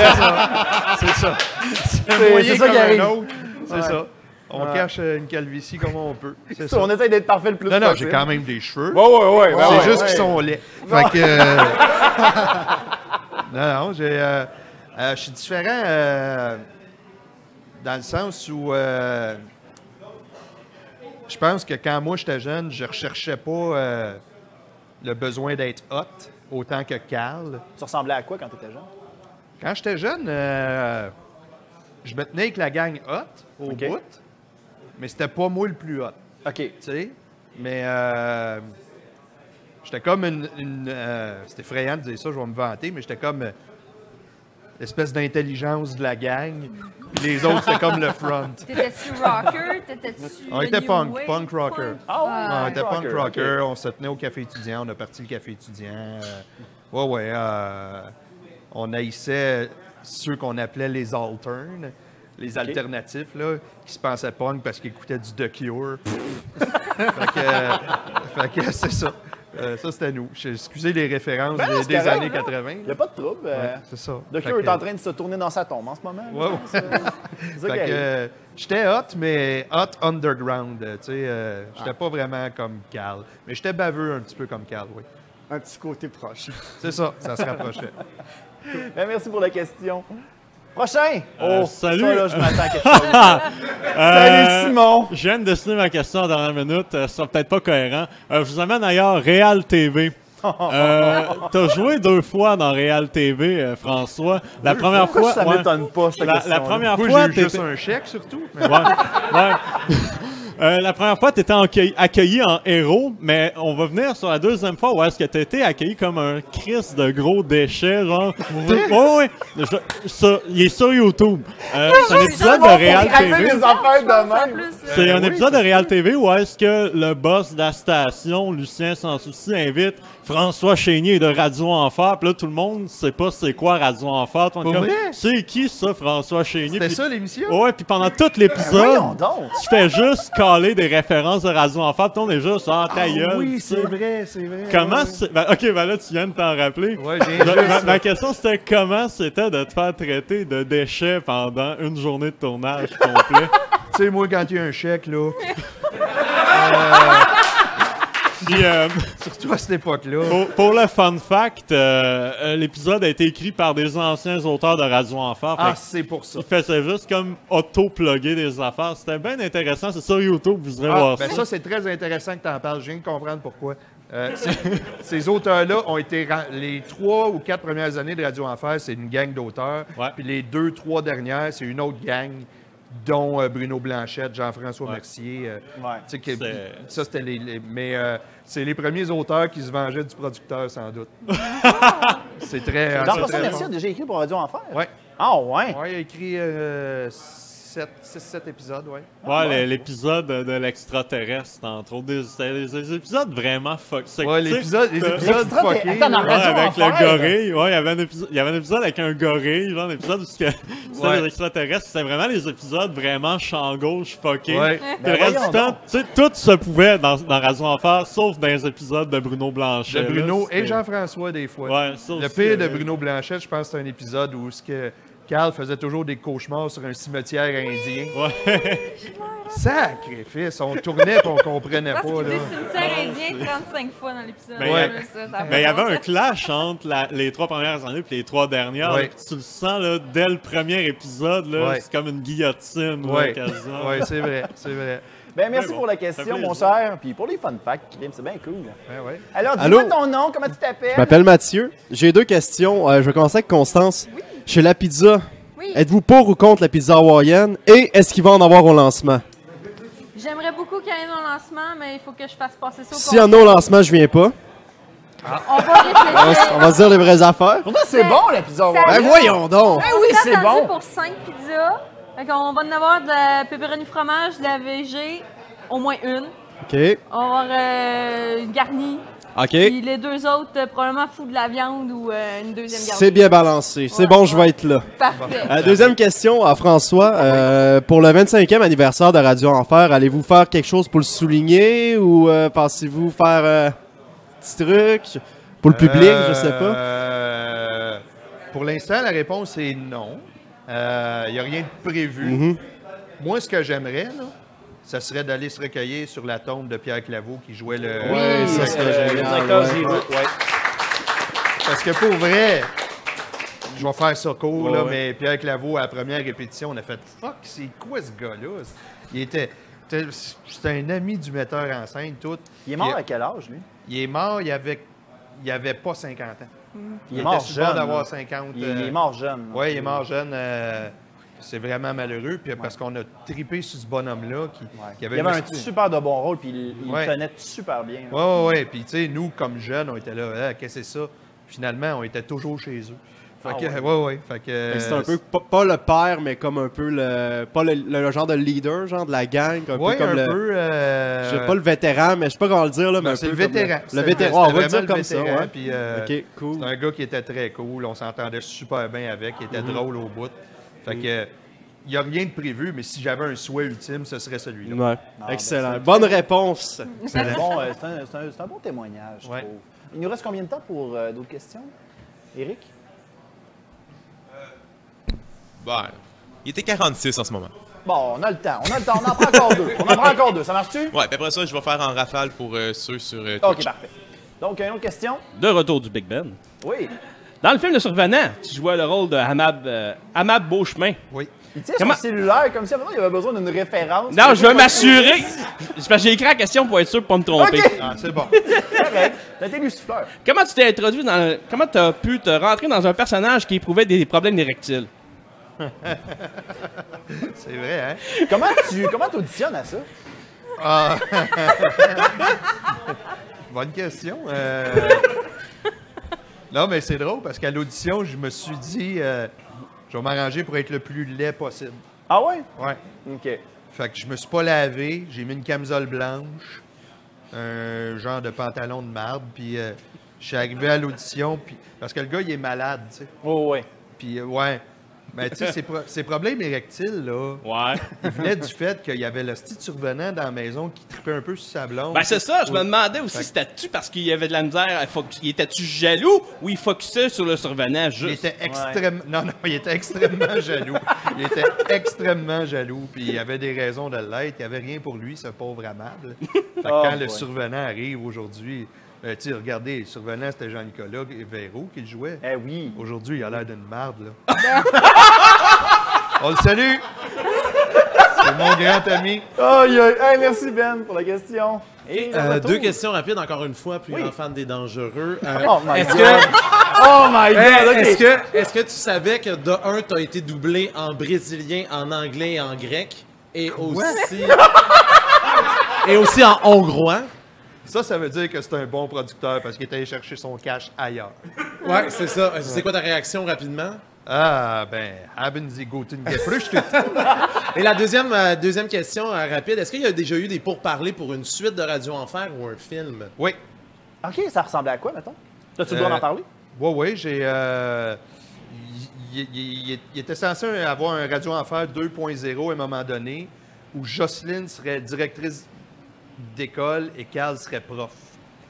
S5: C'est ça. C'est un
S2: c'est
S5: moyen
S2: ça
S5: comme
S2: qui
S5: un
S2: arrive.
S5: autre. C'est
S2: Ouais.
S5: ça. On
S2: Ouais.
S5: cache une calvitie comme on peut. C'est
S2: Ça,
S5: ça.
S2: on essaie d'être parfait le plus
S5: Non, non,
S2: possible.
S5: j'ai quand même des cheveux.
S2: Ouais.
S5: C'est juste
S2: ouais.
S5: qu'ils sont laids. Fait que... non, je suis différent dans le sens où je pense que quand moi j'étais jeune, je recherchais pas le besoin d'être hot autant que Carl.
S2: Tu ressemblais à quoi quand tu étais jeune?
S5: Quand j'étais jeune, je me tenais avec la gang hot au
S2: OK.
S5: bout, mais c'était pas moi le plus hot.
S2: OK.
S5: Tu sais, mais j'étais comme c'est effrayant de dire ça, je vais me vanter, mais j'étais comme l'espèce d'intelligence de la gang, puis les autres, c'était comme le front.
S4: T'étais-tu rocker? T'étais-tu.
S5: On
S4: le
S5: était
S4: new
S5: punk
S4: wave?
S5: rocker.
S2: Ah ouais?
S5: On était punk rocker,
S2: OK.
S5: on se tenait au café étudiant, on a parti le café étudiant. On haïssait ceux qu'on appelait les alternes, les alternatifs, là, qui se pensaient punk parce qu'ils écoutaient du The Cure. fait que c'est ça. Ça, c'était nous. Excusez les références
S2: Ben non, c'est
S5: des
S2: correct,
S5: années
S2: non.
S5: 80.
S2: Il n'y a pas de trouble.
S5: C'est ça.
S2: Doc
S5: Fait
S2: Q est
S5: que-
S2: en train de se tourner dans sa tombe en ce moment. là.
S5: Ouais,
S2: C'est ça
S5: Fait
S2: qui arrive.
S5: que j'étais hot, mais hot underground. Tu sais, j'étais pas vraiment comme Cal. Mais j'étais baveux un petit peu comme Cal, oui.
S8: Un petit côté proche.
S5: C'est ça se rapprochait.
S2: Ben, merci pour la question. Prochain! Oh,
S6: salut.
S2: Ça, là, je m'attends à quelque chose. Salut, Simon!
S9: Je viens de dessiner ma question en dernière minute. Ça sera peut-être pas cohérent. Je vous amène ailleurs, Real TV. T'as joué 2 fois dans Real TV, François. La première
S2: Pourquoi
S9: fois.
S2: ça
S9: ouais.
S2: m'étonne pas, cette
S9: La
S2: question-là?
S9: première
S5: Moi,
S9: fois,
S5: j'ai eu juste
S9: t'étais-
S5: un chèque, surtout.
S9: Ouais, ouais. La première fois, tu étais accueilli en héros, mais on va venir sur la deuxième fois où est-ce que tu été accueilli comme un Christ de gros déchets, genre. Ouais. Il est sur YouTube. C'est un épisode de Real
S2: Faut
S9: TV.
S2: des affaires de
S4: En
S2: même.
S4: plus,
S9: C'est un épisode de Real TV où est-ce que le boss de la station, Lucien Sans Souci, invite François Chénier de Radio Enfer. Puis là, tout le monde sait pas c'est quoi Radio Enfer. Tout le monde est
S5: Pour
S9: comme,
S5: vrai?
S9: c'est qui ça, François Chénier?
S5: C'était
S9: Puis-
S5: ça, l'émission?
S9: Ouais, puis pendant tout l'épisode,
S2: Voyons donc!
S9: tu fais juste caler des références de Radio Enfer. Puis on est juste, ta gueule.
S5: Oui,
S9: tu sais.
S5: c'est vrai, c'est vrai.
S9: Comment
S5: ouais.
S9: c'est... Ben, ok, ben là, tu viens de t'en rappeler.
S5: Ouais, j'ai juste...
S9: Ma question, c'était comment c'était de te faire traiter de déchets pendant une journée de tournage complet?
S5: Tu sais, moi, quand il y a un chèque, là,
S9: Puis,
S5: surtout à cette époque-là,
S9: pour le fun fact, l'épisode a été écrit par des anciens auteurs de Radio Enfer. Fait que
S5: c'est pour ça.
S9: il faisait juste comme auto-plugger des affaires. C'était bien intéressant. C'est sur YouTube, vous irez voir
S5: Ben
S9: ça.
S5: ça, c'est très intéressant que tu en parles. Je viens de comprendre pourquoi. Ces auteurs-là ont été... Les 3 ou 4 premières années de Radio Enfer, c'est une gang d'auteurs.
S9: Ouais.
S5: Puis les 2-3 dernières, c'est une autre gang, dont Bruno Blanchette, Jean-François
S9: Ouais.
S5: Mercier.
S2: Ouais.
S5: Tu sais que-
S9: C'est-
S5: ça, c'était mais c'est les premiers auteurs qui se vengeaient du producteur, sans doute. C'est très...
S2: Jean-François
S5: très
S2: Mercier a
S5: fort.
S2: déjà écrit pour Radio Enfer?
S5: Ouais.
S2: Ah, ouais!
S5: Ouais, il a écrit 6-7 épisodes, ouais.
S9: Ouais, l'épisode de l'extraterrestre, entre autres. C'était des épisodes vraiment fuck.
S5: Ouais, les épisodes fuckés.
S2: Attends, dans
S9: Ouais,
S2: Radio
S9: avec
S2: Enfer,
S9: le gorille. Ouais, il y avait un épisode avec un gorille, genre un épisode où c'était
S5: Ouais.
S9: des extraterrestres. C'était vraiment les épisodes vraiment champ gauche fuckés.
S5: Ouais.
S9: Puis
S2: Ben
S9: le reste
S2: voyons
S9: du temps,
S2: donc.
S9: tu sais, tout se pouvait dans Radio Enfer, sauf dans les épisodes de Bruno Blanchet.
S5: De Bruno
S9: là,
S5: et
S9: c'était-
S5: Jean-François, des fois.
S9: Ouais, ça
S5: Le
S9: aussi,
S5: pire de Bruno Blanchette, je pense que c'est un épisode où Carl faisait toujours des cauchemars sur un cimetière indien.
S9: Ouais.
S5: Sacrifice! On tournait et on comprenait
S4: Parce
S5: pas.
S4: qu'il
S5: Là.
S4: dit cimetière indien 35 fois dans l'épisode.
S9: Mais
S5: Ouais.
S4: En plus, ça fait
S9: Mais il y avait
S4: pas
S9: un
S4: ça.
S9: clash entre les 3 premières années et les 3 dernières.
S5: Ouais.
S9: là, puis tu le sens là, dès le premier épisode, là,
S5: Ouais.
S9: c'est comme une guillotine. là,
S5: Ouais,
S9: quasiment.
S5: ouais, c'est vrai, c'est vrai.
S2: Ben, merci
S9: Ouais, bon.
S2: pour la
S9: Ça fait
S2: question,
S9: plaisir.
S2: mon cher. Puis pour les fun facts, Kim, c'est bien cool.
S5: Ouais, ouais.
S2: Alors,
S10: Allô?
S2: dis-moi ton nom, comment tu t'appelles?
S10: Je m'appelle Mathieu. J'ai 2 questions. Je vais commencer avec Constance. Chez La Pizza,
S4: Oui.
S10: êtes-vous pour ou contre la pizza hawaïenne? Et est-ce qu'il va en avoir au lancement?
S4: J'aimerais beaucoup qu'il y ait un lancement, mais il faut que je fasse passer ça au
S10: S'il y en a au lancement, je viens pas.
S4: On va réfléchir.
S10: On va se dire les vraies affaires.
S2: Pourtant, c'est
S4: Ben,
S2: bon, la pizza
S4: ça-
S2: hawaïenne.
S10: Ben voyons donc!
S2: Ben oui, c'est
S4: attendu
S2: bon.
S4: pour 5 pizzas. Fait qu'on va en avoir de la pepperoni fromage, de la VG, au moins une.
S10: OK.
S4: On va avoir une garnie.
S10: OK.
S4: Puis les 2 autres, probablement fou de la viande ou une deuxième garnie.
S10: C'est bien balancé. C'est
S4: Ouais,
S10: bon, je
S4: ouais.
S10: vais être là.
S4: Parfait.
S10: Deuxième question à François. Pour le 25e anniversaire de Radio Enfer, allez-vous faire quelque chose pour le souligner ou pensez-vous faire un petit truc pour le public, je sais pas?
S5: Pour l'instant, la réponse est non. Il n'y a rien de prévu.
S10: Mhm.
S5: Moi, ce que j'aimerais, là, ça serait d'aller se recueillir sur la tombe de Pierre Claveau qui jouait le...
S10: Oui, ça serait
S2: le
S10: génial,
S2: directeur
S10: ouais.
S2: Giroux, ouais.
S5: Parce que pour vrai, je vais faire ça court, là,
S10: Ouais.
S5: mais Pierre Claveau, à la première répétition, on a fait « Fuck, c'est quoi ce gars-là? » C'était un ami du metteur en scène, tout.
S2: Il est mort
S5: Puis,
S2: à quel âge, lui?
S5: Il est mort, il avait pas 50 ans.
S2: Il est
S5: était
S2: mort
S5: sur le bord
S2: jeune.
S5: d'avoir
S2: là.
S5: 50.
S2: Il est mort jeune.
S5: Oui, il est mort jeune. C'est vraiment malheureux, puis parce qu'on a tripé sur ce bonhomme-là qui
S2: Il
S5: avait
S2: y avait
S5: une
S2: un super de bon rôle, puis il
S5: Ouais.
S2: le tenait super bien. là.
S5: Oui, oui, puis tu sais, nous, comme jeunes, on était là, ah, qu'est-ce que c'est ça? Finalement, on était toujours chez eux. Fait
S2: Ah
S5: que,
S2: ouais.
S5: ouais. Fait que,
S10: C'est un peu pas le père, mais comme un peu pas le genre de leader, genre de la gang, un
S5: ouais,
S10: peu comme
S5: un
S10: le.
S5: peu.
S10: Je sais pas le vétéran, mais je sais pas comment le dire là, mais
S5: Ben,
S10: un
S5: c'est
S10: peu
S5: le
S10: comme
S5: vétéran.
S10: Le vétéran, on va le dire
S5: vraiment
S10: comme
S5: le
S10: ça,
S5: vétéran,
S10: ouais.
S5: puis,
S10: Ok, cool.
S5: c'est un gars qui était très cool, on s'entendait super bien avec, il était drôle au bout. Fait que il n'y a rien de prévu, mais si j'avais un souhait ultime, ce serait celui-là.
S9: Ouais.
S10: Excellent. Bonne réponse.
S2: C'est un bon témoignage, je
S5: Ouais.
S2: trouve. Il nous reste combien de temps pour d'autres questions? Éric?
S3: Ben, il était 46 en ce moment.
S2: Bon, on a le temps. On en prend encore deux. On en prend encore deux. Ça marche-tu?
S3: Ouais, puis après ça, je vais faire en rafale pour ceux sur Twitch.
S2: OK, parfait. Donc, une autre question?
S7: De retour du Big Ben.
S2: Oui.
S7: Dans le film Le Survenant, tu jouais le rôle de Hamab Beauchemin.
S5: Oui.
S2: Il tient
S7: Comment-
S2: son cellulaire comme si maintenant il avait besoin d'une référence.
S7: Non, je veux m'assurer. C'est parce que j'ai écrit la question pour être sûr de pas me tromper.
S2: OK.
S5: Ah, c'est bon.
S2: Correct. T'as été lucifleur.
S7: Comment tu t'es introduit comment tu as pu te rentrer dans un personnage qui éprouvait des problèmes érectiles?
S5: C'est vrai, hein?
S2: Comment t'auditionnes à ça?
S5: Ah. Bonne question. Non, mais c'est drôle parce qu'à l'audition, je me suis dit, je vais m'arranger pour être le plus laid possible.
S2: Ah ouais?
S5: Ouais.
S2: OK.
S5: Fait que je me suis pas lavé, j'ai mis une camisole blanche, un genre de pantalon de marde, puis je suis arrivé à l'audition, puis parce que le gars, il est malade, tu sais.
S2: Oh ouais.
S5: Puis ouais. Mais tu sais, ces problèmes érectiles, là,
S7: Ouais.
S5: ils venaient du fait qu'il y avait le petit survenant dans la maison qui tripait un peu sur sa blonde.
S7: Ben c'est ça, je me demandais aussi,
S5: Fait que-
S7: c'était-tu parce qu'il y avait de la misère, il était-tu jaloux ou il focusait sur le survenant
S5: Il
S7: juste?
S5: était extrêmement... Non, il était extrêmement jaloux. Il était extrêmement jaloux, puis il avait des raisons de l'être. Il n'y avait rien pour lui, ce pauvre amable. Fait que quand le survenant arrive aujourd'hui... tu sais, regardez, le survenant, c'était Jean-Nicolas Véro qui le jouait.
S2: Eh oui.
S5: Aujourd'hui, il a l'air d'une marde, là. On le salue! C'est mon grand ami.
S2: Aïe, aïe. Hey, merci Ben pour la question. Et le retour.
S6: Deux questions rapides, encore une fois, plus
S2: Oui.
S6: grand fan des dangereux.
S2: Oh my
S6: est-ce
S2: God.
S6: que,
S2: Oh my God. OK.
S6: est-ce que tu savais que de un, tu as été doublé en brésilien, en anglais et en grec, et aussi en hongrois?
S5: Ça veut dire que c'est un bon producteur parce qu'il est allé chercher son cash ailleurs.
S6: Ouais, c'est ça. C'est quoi ta réaction rapidement?
S5: Ah, ben, haben Sie guten Gefrühstück?
S6: Et la deuxième question rapide, est-ce qu'il y a déjà eu des pourparlers pour une suite de Radio Enfer ou un film?
S5: Oui.
S2: OK, ça ressemblait à quoi, mettons? T'as-tu le droit d'en parler?
S5: Oui, j'ai... il était censé avoir un Radio Enfer 2.0 à un moment donné où Jocelyne serait directrice d'école et Carl serait prof.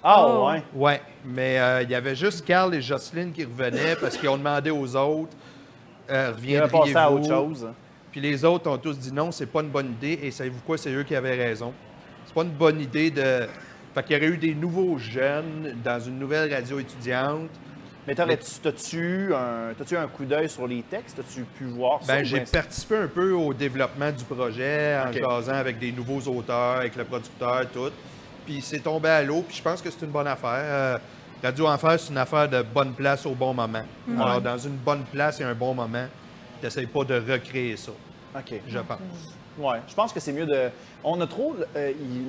S2: Ah ouais.
S5: Ouais, mais il y avait juste Carl et Jocelyne qui revenaient parce qu'ils ont demandé aux autres
S2: Il a passé à autre chose.
S5: Puis les autres ont tous dit non, c'est pas une bonne idée. Et savez-vous quoi? C'est eux qui avaient raison. C'est pas une bonne idée de... Fait qu'il y aurait eu des nouveaux jeunes dans une nouvelle radio étudiante.
S2: Mais t'as-tu eu un coup d'œil sur les textes? T'as-tu pu voir ça?
S5: Ben, j'ai participé un peu au développement du projet en
S2: OK.
S5: jasant avec des nouveaux auteurs, avec le producteur, tout. Puis c'est tombé à l'eau, puis je pense que c'est une bonne affaire. Radio Enfer, c'est une affaire de bonne place au bon moment. Alors, dans une bonne place et un bon moment, t'essayes pas de recréer ça,
S2: OK.
S5: je pense.
S2: Ouais, je pense que c'est mieux de... On a trop...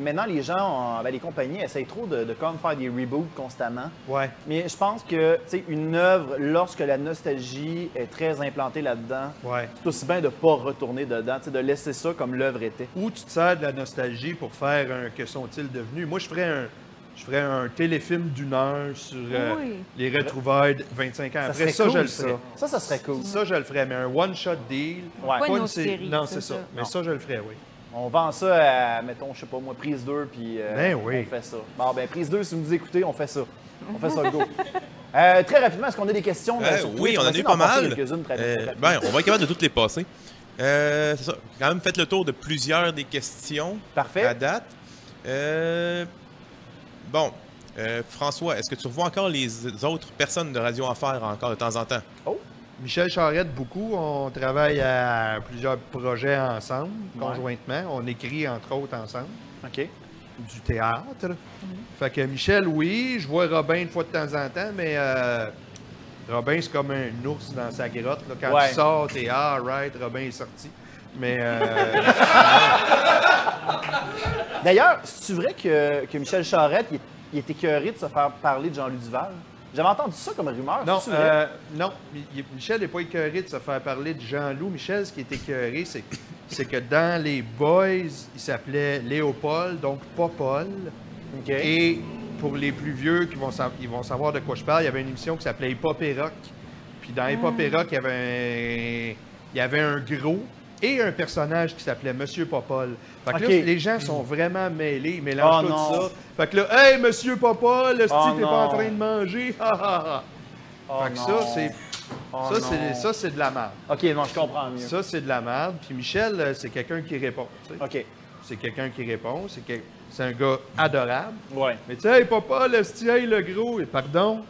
S2: maintenant, les gens, les compagnies essayent trop de comme faire des reboots constamment.
S5: Ouais.
S2: Mais je pense que, tu sais, une œuvre, lorsque la nostalgie est très implantée là-dedans,
S5: Ouais.
S2: c'est aussi bien de ne pas retourner dedans, tu sais, de laisser ça comme l'œuvre était.
S5: Ou tu te sers de la nostalgie pour faire un « Que sont-ils devenus ». Moi, je ferais un téléfilm d'1 heure sur
S4: Oui.
S5: les retrouvailles de 25 ans après.
S2: serait
S5: Ça,
S2: cool,
S5: je le ferais.
S2: Ça serait cool.
S5: Ça, je le ferais, mais un one-shot deal.
S2: Ouais.
S4: Pas une autre
S5: série.
S4: série,
S5: Non,
S4: c'est
S5: c'est ça.
S4: ça.
S5: Mais
S2: Non.
S5: ça, je le ferais, oui.
S2: On vend ça à, mettons, je sais pas moi, prise 2, puis
S5: Ben oui.
S2: on fait ça. Bon, ben prise 2, si vous nous écoutez, on fait ça. On fait ça, go. Très rapidement, est-ce qu'on a des questions? sur
S3: Oui,
S2: Twitch?
S3: on en
S2: va
S3: a
S2: essayer
S3: eu
S2: d'en
S3: pas
S2: passer
S3: mal.
S2: quelques-unes très rapidement.
S3: Ben, on va être capable de toutes les passer. C'est ça. Quand même, faites le tour de plusieurs des questions
S2: Parfait.
S3: à date. Bon, François, est-ce que tu revois encore les autres personnes de Radio Enfer encore de temps en temps?
S5: Michel Charette, beaucoup. On travaille à plusieurs projets ensemble, conjointement. On écrit, entre autres, ensemble.
S2: OK.
S5: Du théâtre. Fait que Michel, oui. Je vois Robin une fois de temps en temps, mais Robin, c'est comme un ours dans sa grotte. Là. Quand
S2: Ouais.
S5: tu sors, t'es « Ah, right, Robin est sorti ». Mais
S2: D'ailleurs, c'est vrai que Michel Charette, il est écœuré de se faire parler de Jean-Louis Duval? J'avais entendu ça comme rumeur.
S5: non,
S2: c'est vrai?
S5: non, Michel n'est pas écœuré de se faire parler de Jean-Loup. Michel, ce qui est écœuré, c'est que dans les Boys, il s'appelait Léopold, donc pas Paul.
S2: OK.
S5: Et pour les plus vieux ils vont savoir de quoi je parle, il y avait une émission qui s'appelait Hip Hop et Rock. Puis dans Hip Hop et Rock, il y avait un gros et un personnage qui s'appelait Monsieur Popol. Fait que
S2: Ok.
S5: là, les gens sont vraiment mêlés, ils mélangent
S2: Oh
S5: tout
S2: non.
S5: ça. Fait que là, hey, Monsieur Popol, le
S2: Oh
S5: t'es pas
S2: non.
S5: en train de manger. Ha, ha, ha.
S2: Oh
S5: Fait que
S2: non.
S5: ça, c'est.
S2: Oh
S5: Ça,
S2: non.
S5: c'est de la merde.
S2: OK, non, je comprends mieux.
S5: Ça, c'est de la merde. Puis Michel, c'est quelqu'un qui répond. Tu sais.
S2: OK.
S5: C'est quelqu'un qui répond. C'est un gars adorable.
S2: Ouais.
S5: Mais tu sais, hey, papa, hey, le gros, et pardon.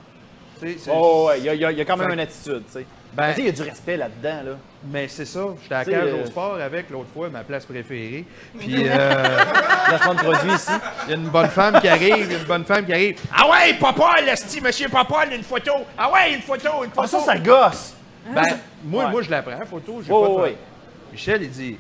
S5: Tu sais,
S2: Oh, ouais, il y a quand même
S5: Fait-
S2: une attitude, tu sais.
S5: Ben-
S2: Tu sais, il y a du respect là-dedans, là.
S5: Mais c'est ça. J'étais à
S2: Tu sais,
S5: Cage au sport avec l'autre fois, ma place préférée. Puis
S2: Placement de produit ici.
S5: il y a une bonne femme qui arrive. Ah ouais, papa, monsieur papa, une photo. Ah ouais, une photo.
S2: Ah, ça gosse!
S5: Ben, moi,
S2: Ouais.
S5: moi, je la prends, photo. J'ai
S2: Ouais,
S5: pas de
S2: ouais,
S5: problème. Michel, il dit,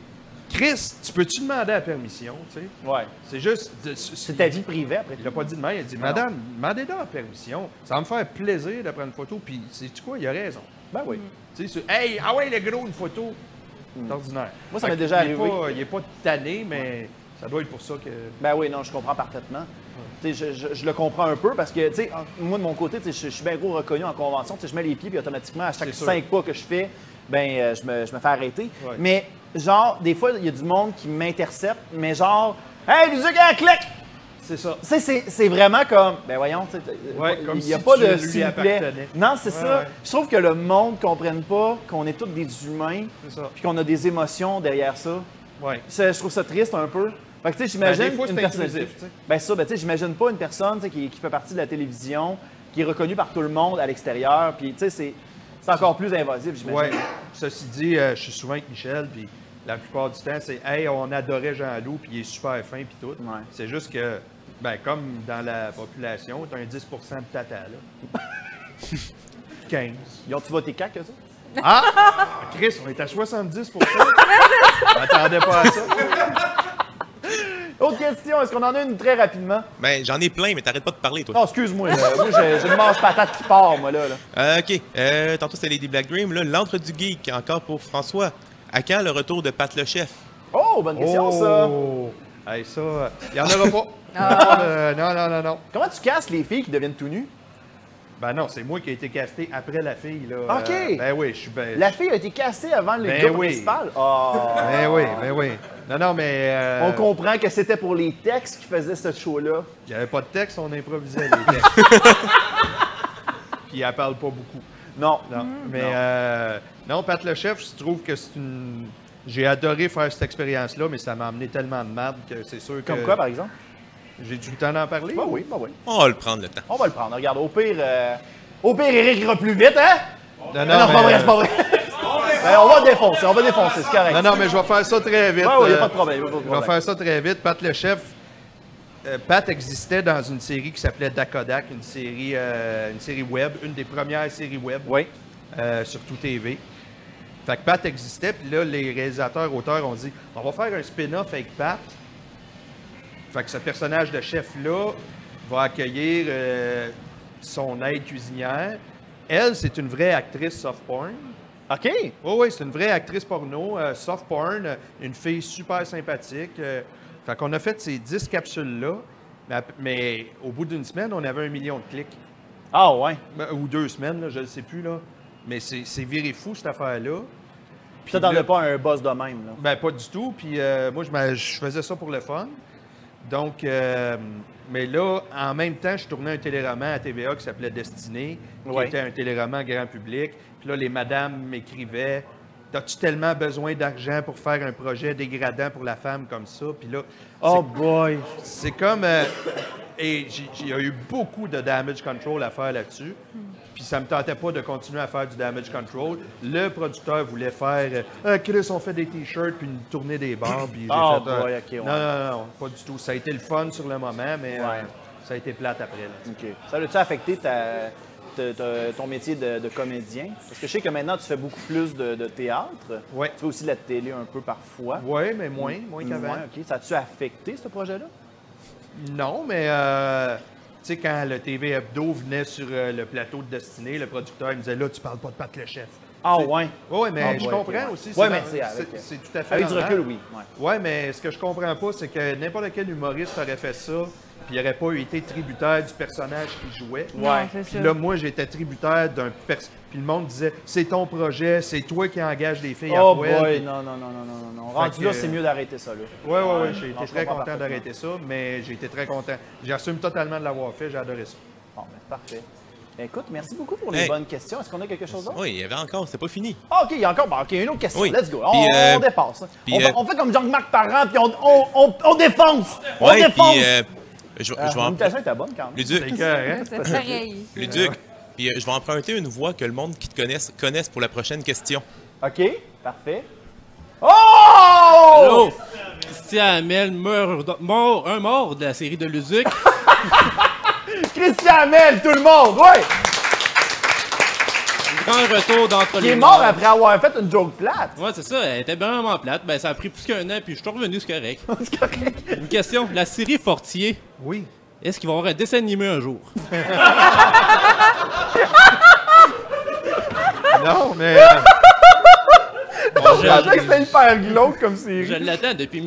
S5: Chris, tu peux-tu demander la permission, tu sais?
S2: Ouais.
S5: C'est juste...
S2: C'est ta vie privée, après.
S5: Il l'a pas dit de même. Il a dit, madame, demandez-donc la permission. Ça va me faire plaisir de prendre une photo. Puis, sais-tu quoi? Il a raison.
S2: Ben oui.
S5: Tu sais, hey, ah ouais, le gros, une photo. C'est ordinaire.
S2: Moi, ça
S5: Fait
S2: m'est déjà
S5: qu'il est
S2: arrivé.
S5: pas- il est pas tanné, mais ça doit être pour ça que...
S2: Ben oui, non, je comprends parfaitement. Tu sais, je le comprends un peu parce que, tu sais, moi, de mon côté, tu sais, je suis bien gros reconnu en convention. Tu sais, je mets les pieds, puis automatiquement, à chaque
S5: C'est sûr.
S2: 5 pas que je fais, ben, je me fais arrêter.
S5: Ouais.
S2: Mais, genre, des fois, il y a du monde qui m'intercepte, mais genre, hey, Luduc, clic!
S5: C'est ça.
S2: Tu sais, c'est vraiment comme, ben voyons, tu sais,
S5: Ouais, comme
S2: il n'y a
S5: si
S2: pas
S5: tu
S2: de
S5: lui
S2: s'il vous plaît.
S5: appartenais.
S2: Non, c'est
S5: Ouais,
S2: ça.
S5: ouais.
S2: Je trouve que le monde ne comprenne pas qu'on est tous des humains,
S5: C'est ça.
S2: puis qu'on a des émotions derrière ça.
S5: Ouais.
S2: Je trouve ça triste un peu. Fait que, tu sais, j'imagine
S5: Ben, des fois, c'est
S2: une personnalité.
S5: intrusif, tu sais.
S2: Ben, ça, ben, tu sais, j'imagine pas une personne, tu sais, qui fait partie de la télévision, qui est reconnue par tout le monde à l'extérieur, puis, tu sais, c'est encore plus invasif, j'imagine.
S5: Ouais. Ceci dit, je suis souvent avec Michel, puis la plupart du temps, c'est « Hey, on adorait Jean-Loup, puis il est super fin, puis tout.
S2: Ouais.
S5: C'est juste que, ben, comme dans la population, tu as un 10 de tata, là. 15.
S2: Ils ont-tu voté CAQ, ça?
S5: Ah! Chris, on est à 70 Je m'attendais pas à ça.
S2: Autre question, est-ce qu'on en a une très rapidement?
S3: Ben, j'en ai plein, mais t'arrêtes pas de parler, toi.
S2: Non, excuse-moi, là. Moi, j'ai une manche patate qui part, moi, là.
S3: OK. Tantôt, c'était Lady Black Dream. Là, l'antre du geek, encore pour François. À quand le retour de Pat le chef?
S2: Oh, bonne question, ça.
S5: Oh! Hey, ça, il n'y en aura pas. Non.
S2: Comment tu casses les filles qui deviennent tout nues?
S5: Ben non, c'est moi qui ai été casté après la fille, là.
S2: OK.
S5: Ben oui, je suis ben...
S2: La fille a été cassée avant le
S5: Ben
S2: gars
S5: oui.
S2: principal? Oh.
S5: Ben oui. Non, mais...
S2: On comprend que c'était pour les textes qui faisaient ce show-là.
S5: Il n'y avait pas de texte, on improvisait les textes. Puis elle parle pas beaucoup.
S2: Non.
S5: Mais non, Pat le chef, je trouve que c'est une... J'ai adoré faire cette expérience-là, mais ça m'a amené tellement de merde que c'est sûr que...
S2: Comme quoi, par exemple?
S5: J'ai du temps d'en parler?
S2: Ben oui, ben oui.
S3: On va le prendre le temps.
S2: On va le prendre. Regarde, au pire, Eric ira plus vite, hein?
S5: Non,
S2: Non, c'est pas vrai, c'est pas vrai. Ben, on va défoncer, c'est correct.
S5: Non, mais je vais faire ça très vite.
S2: Ouais, il n'y a pas de problème.
S5: Je vais faire ça très vite. Pat le chef, Pat existait dans une série qui s'appelait Dakodak, une série web, une des premières séries web
S2: Oui.
S5: sur Tout TV. Fait que Pat existait, puis là, les réalisateurs, auteurs ont dit on va faire un spin-off avec Pat. Fait que ce personnage de chef-là va accueillir son aide cuisinière. Elle, c'est une vraie actrice soft porn.
S2: OK.
S5: Oui, c'est une vraie actrice porno, soft porn, une fille super sympathique. Fait qu'on a fait ces 10 capsules-là, mais au bout d'une semaine, on avait 1 million de clics.
S2: Ah, ouais.
S5: Ou 2 semaines, là, je ne sais plus, là. Mais c'est viré fou, cette affaire-là.
S2: Puis ça t'en pas un boss de même, là.
S5: Ben, pas du tout. Puis moi, je faisais ça pour le fun. Donc, mais là, en même temps, je tournais un téléroman à TVA qui s'appelait Destinée, qui était un téléroman grand public. Puis là, les madames m'écrivaient « As-tu tellement besoin d'argent pour faire un projet dégradant pour la femme comme ça? » Puis là,
S2: oh boy!
S5: C'est comme... et il y a eu beaucoup de damage control à faire là-dessus. Puis ça me tentait pas de continuer à faire du damage control. Le producteur voulait faire Chris, on fait des t-shirts puis une tournée des bars. Puis j'ai fait,
S2: boy, OK, ouais.
S5: non, pas du tout. Ça a été le fun sur le moment, mais ça a été plate après. Là.
S2: OK. Ça a-tu affecté ton métier de comédien? Parce que je sais que maintenant, tu fais beaucoup plus de théâtre.
S5: Ouais.
S2: Tu fais aussi de la télé un peu parfois.
S5: Oui, mais moins qu'avant.
S2: Ouais, OK. Ça a-tu affecté, ce projet-là?
S5: Non, mais tu sais, quand le TV Hebdo venait sur le plateau de Destinée, le producteur il me disait « Là, tu parles pas de Pat le chef. »
S2: Ah, ouais?
S5: Oui, mais
S2: Ah,
S5: je
S2: ouais,
S5: comprends
S2: ok, ouais.
S5: aussi.
S2: Ouais, mais
S5: c'est tout à fait
S2: avec du
S5: normal.
S2: recul, oui.
S5: Ouais, mais ce que je comprends pas, c'est que n'importe quel humoriste aurait fait ça puis il n'aurait pas été tributaire du personnage qu'il jouait.
S4: Ouais, c'est
S5: Puis
S4: ça.
S5: là, moi, j'étais tributaire d'un personnage. Puis le monde disait, c'est ton projet, c'est toi qui engages les filles à
S2: Oh
S5: poil.
S2: boy,
S5: Puis-
S2: non. Rendu là, c'est mieux d'arrêter ça, là.
S5: Ouais, j'ai
S2: Non,
S5: été
S2: je
S5: très
S2: comprends
S5: content
S2: parfaitement.
S5: d'arrêter ça, mais j'ai été très content. J'assume totalement de l'avoir fait, j'ai adoré ça.
S2: Bon, ben, parfait. Ben, écoute, merci beaucoup pour les
S3: Hey.
S2: bonnes questions. Est-ce qu'on a quelque chose d'autre?
S3: Oui, il y avait encore, c'est pas fini.
S2: Ah, OK, il y a encore OK, une autre question.
S3: Oui.
S2: Let's go.
S3: Puis,
S2: On dépasse. hein.
S3: puis,
S2: On fait comme Jean-Marc Parent, puis on défonce. On
S3: Ouais,
S2: défonce.
S3: puis je vais en...
S2: L'imitation était bonne quand même.
S3: Luduc,
S5: C'est écœurant.
S4: C'est pareil.
S3: Luduc, puis je vais emprunter une voix que le monde qui te connaisse pour la prochaine question.
S2: OK, parfait. Oh!
S7: Allô? Christian Hamel, un mort de la série de Luduc.
S2: Christian Hamel, tout le monde, ouais!
S7: Grand retour d'entre
S2: Qui
S7: les
S2: est mort après avoir fait une joke plate.
S7: Ouais, c'est ça, elle était vraiment plate. Ben, ça a pris plus qu'un an, puis je suis revenu, c'est correct.
S2: C'est correct.
S7: Une question, la série Fortier,
S5: Oui.
S7: est-ce qu'il va y avoir un dessin animé un jour?
S5: Non, mais...
S2: Je pensais que c'était hyper glauque comme série.
S7: Je l'attends depuis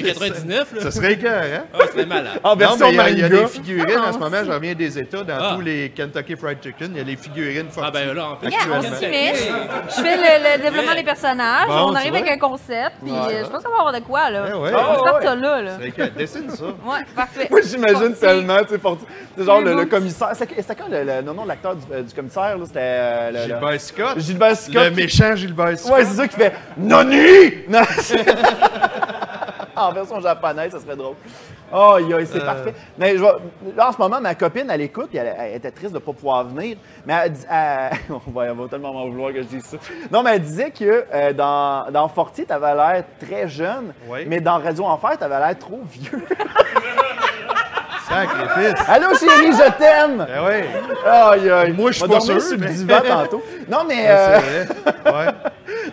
S7: 99, là.
S5: ça serait écœurant.
S7: Ah, c'était malade.
S2: En
S5: Non,
S2: version
S5: mais il y a
S2: manga.
S5: des figurines en ce moment, je reviens des États, dans
S7: Ah.
S5: tous les Kentucky Fried Chicken, il y a les figurines fortes.
S7: Ah, ben là, en plus,
S4: Yeah, on
S5: Actuellement.
S4: s'y met. Je fais le développement des personnages.
S5: Bon,
S4: on
S5: tu
S4: arrive
S5: vois.
S4: avec un concept. Puis je pense qu'on va avoir de quoi, là.
S5: Eh ouais.
S4: On
S2: Ah,
S4: start
S2: ouais.
S4: ça là.
S5: C'est écœurant. Dessine ça.
S4: Ouais, parfait.
S2: Moi, j'imagine
S4: Fortier.
S2: tellement, tu sais, c'est genre le
S4: Reboot.
S2: commissaire. C'était quoi le nom de l'acteur du commissaire, là? C'était le-
S5: Gilbert Scott.
S2: Gilbert Scott.
S5: Le méchant Gilbert Scott.
S2: Ouais, c'est ça qui fait Nani! Non, en version japonaise, ça serait drôle. Oh, c'est parfait. Mais là, en ce moment, ma copine, elle écoute, puis elle était triste de ne pas pouvoir venir. Mais elle va tellement m'en vouloir que je dise ça. Non, mais elle disait que dans Fortier, tu avais l'air très jeune,
S5: Oui.
S2: mais dans Radio Enfer, tu avais l'air trop vieux.
S5: Sacrifice.
S2: Allô, chérie, je t'aime!
S5: Ben ouais.
S2: Aïe, aïe.
S5: Moi, je suis
S2: On va
S5: pas
S2: dormir
S5: sûr,
S2: sur le
S5: mais-
S2: divan tantôt. Non, mais...
S5: C'est vrai. Ouais.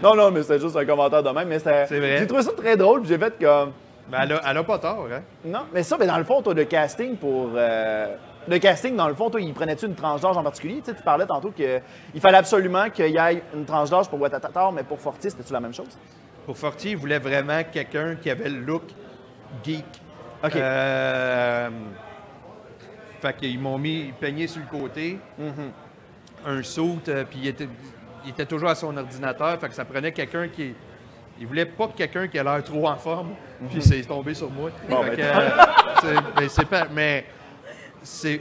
S2: Non, mais c'était juste un commentaire de même. Mais
S5: C'est vrai.
S2: J'ai trouvé ça très drôle, puis j'ai fait comme...
S5: Mais elle a pas tort, hein?
S2: Non, mais ça, dans le fond, toi, de casting pour... Le casting, dans le fond, toi, il prenait-tu une tranche d'âge en particulier? Tu sais, tu parlais tantôt qu'il fallait absolument qu'il y ait une tranche d'âge pour Ouattata, mais pour Fortier, c'était-tu la même chose?
S5: Pour Fortier, il voulait vraiment quelqu'un qui avait le look geek.
S2: OK.
S5: Fait qu'ils m'ont mis peigné sur le côté, un suit, puis il était toujours à son ordinateur. Fait que ça prenait quelqu'un qui... Il voulait pas quelqu'un qui a l'air trop en forme, puis c'est tombé sur moi.
S2: Bon,
S5: Fait
S2: ben,
S5: que, mais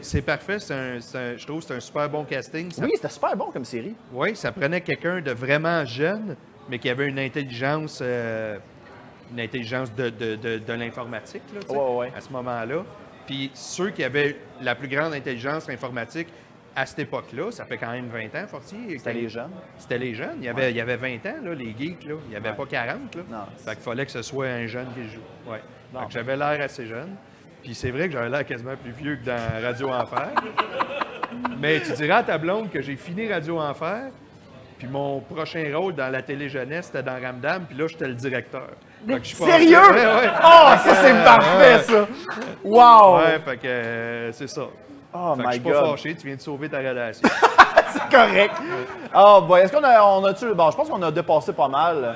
S5: c'est parfait. Je trouve que c'est un super bon casting. Ça-
S2: Oui, c'était super bon comme série.
S5: Oui, ça prenait quelqu'un de vraiment jeune, mais qui avait une intelligence de l'informatique, là, tu sais,
S2: Ouais.
S5: à ce moment-là. Puis ceux qui avaient la plus grande intelligence informatique à cette époque-là, ça fait quand même 20 ans, Fortier.
S2: C'était les jeunes.
S5: C'était les jeunes. Il y avait 20 ans, là, les geeks. Là. Il n'y avait pas 40. Là.
S2: Non.
S5: Fait qu'il fallait que ce soit un jeune qui joue. Ouais.
S2: Non.
S5: Fait que j'avais l'air assez jeune. Puis c'est vrai que j'avais l'air quasiment plus vieux que dans Radio Enfer. Mais tu diras à ta blonde que j'ai fini Radio Enfer, puis mon prochain rôle dans la télé jeunesse, c'était dans Ramdam, puis là, j'étais le directeur. Fait que je suis passé-
S2: Sérieux?
S5: Ouais.
S2: Oh, ça, c'est parfait, ça! Wow!
S5: Ouais, fait que c'est ça.
S2: Oh
S5: Fait que je
S2: my
S5: suis pas
S2: God!
S5: fâché, tu viens de sauver ta relation.
S2: C'est correct! Oh boy, est-ce qu'on a-tu... Bon, je pense qu'on a dépassé pas mal.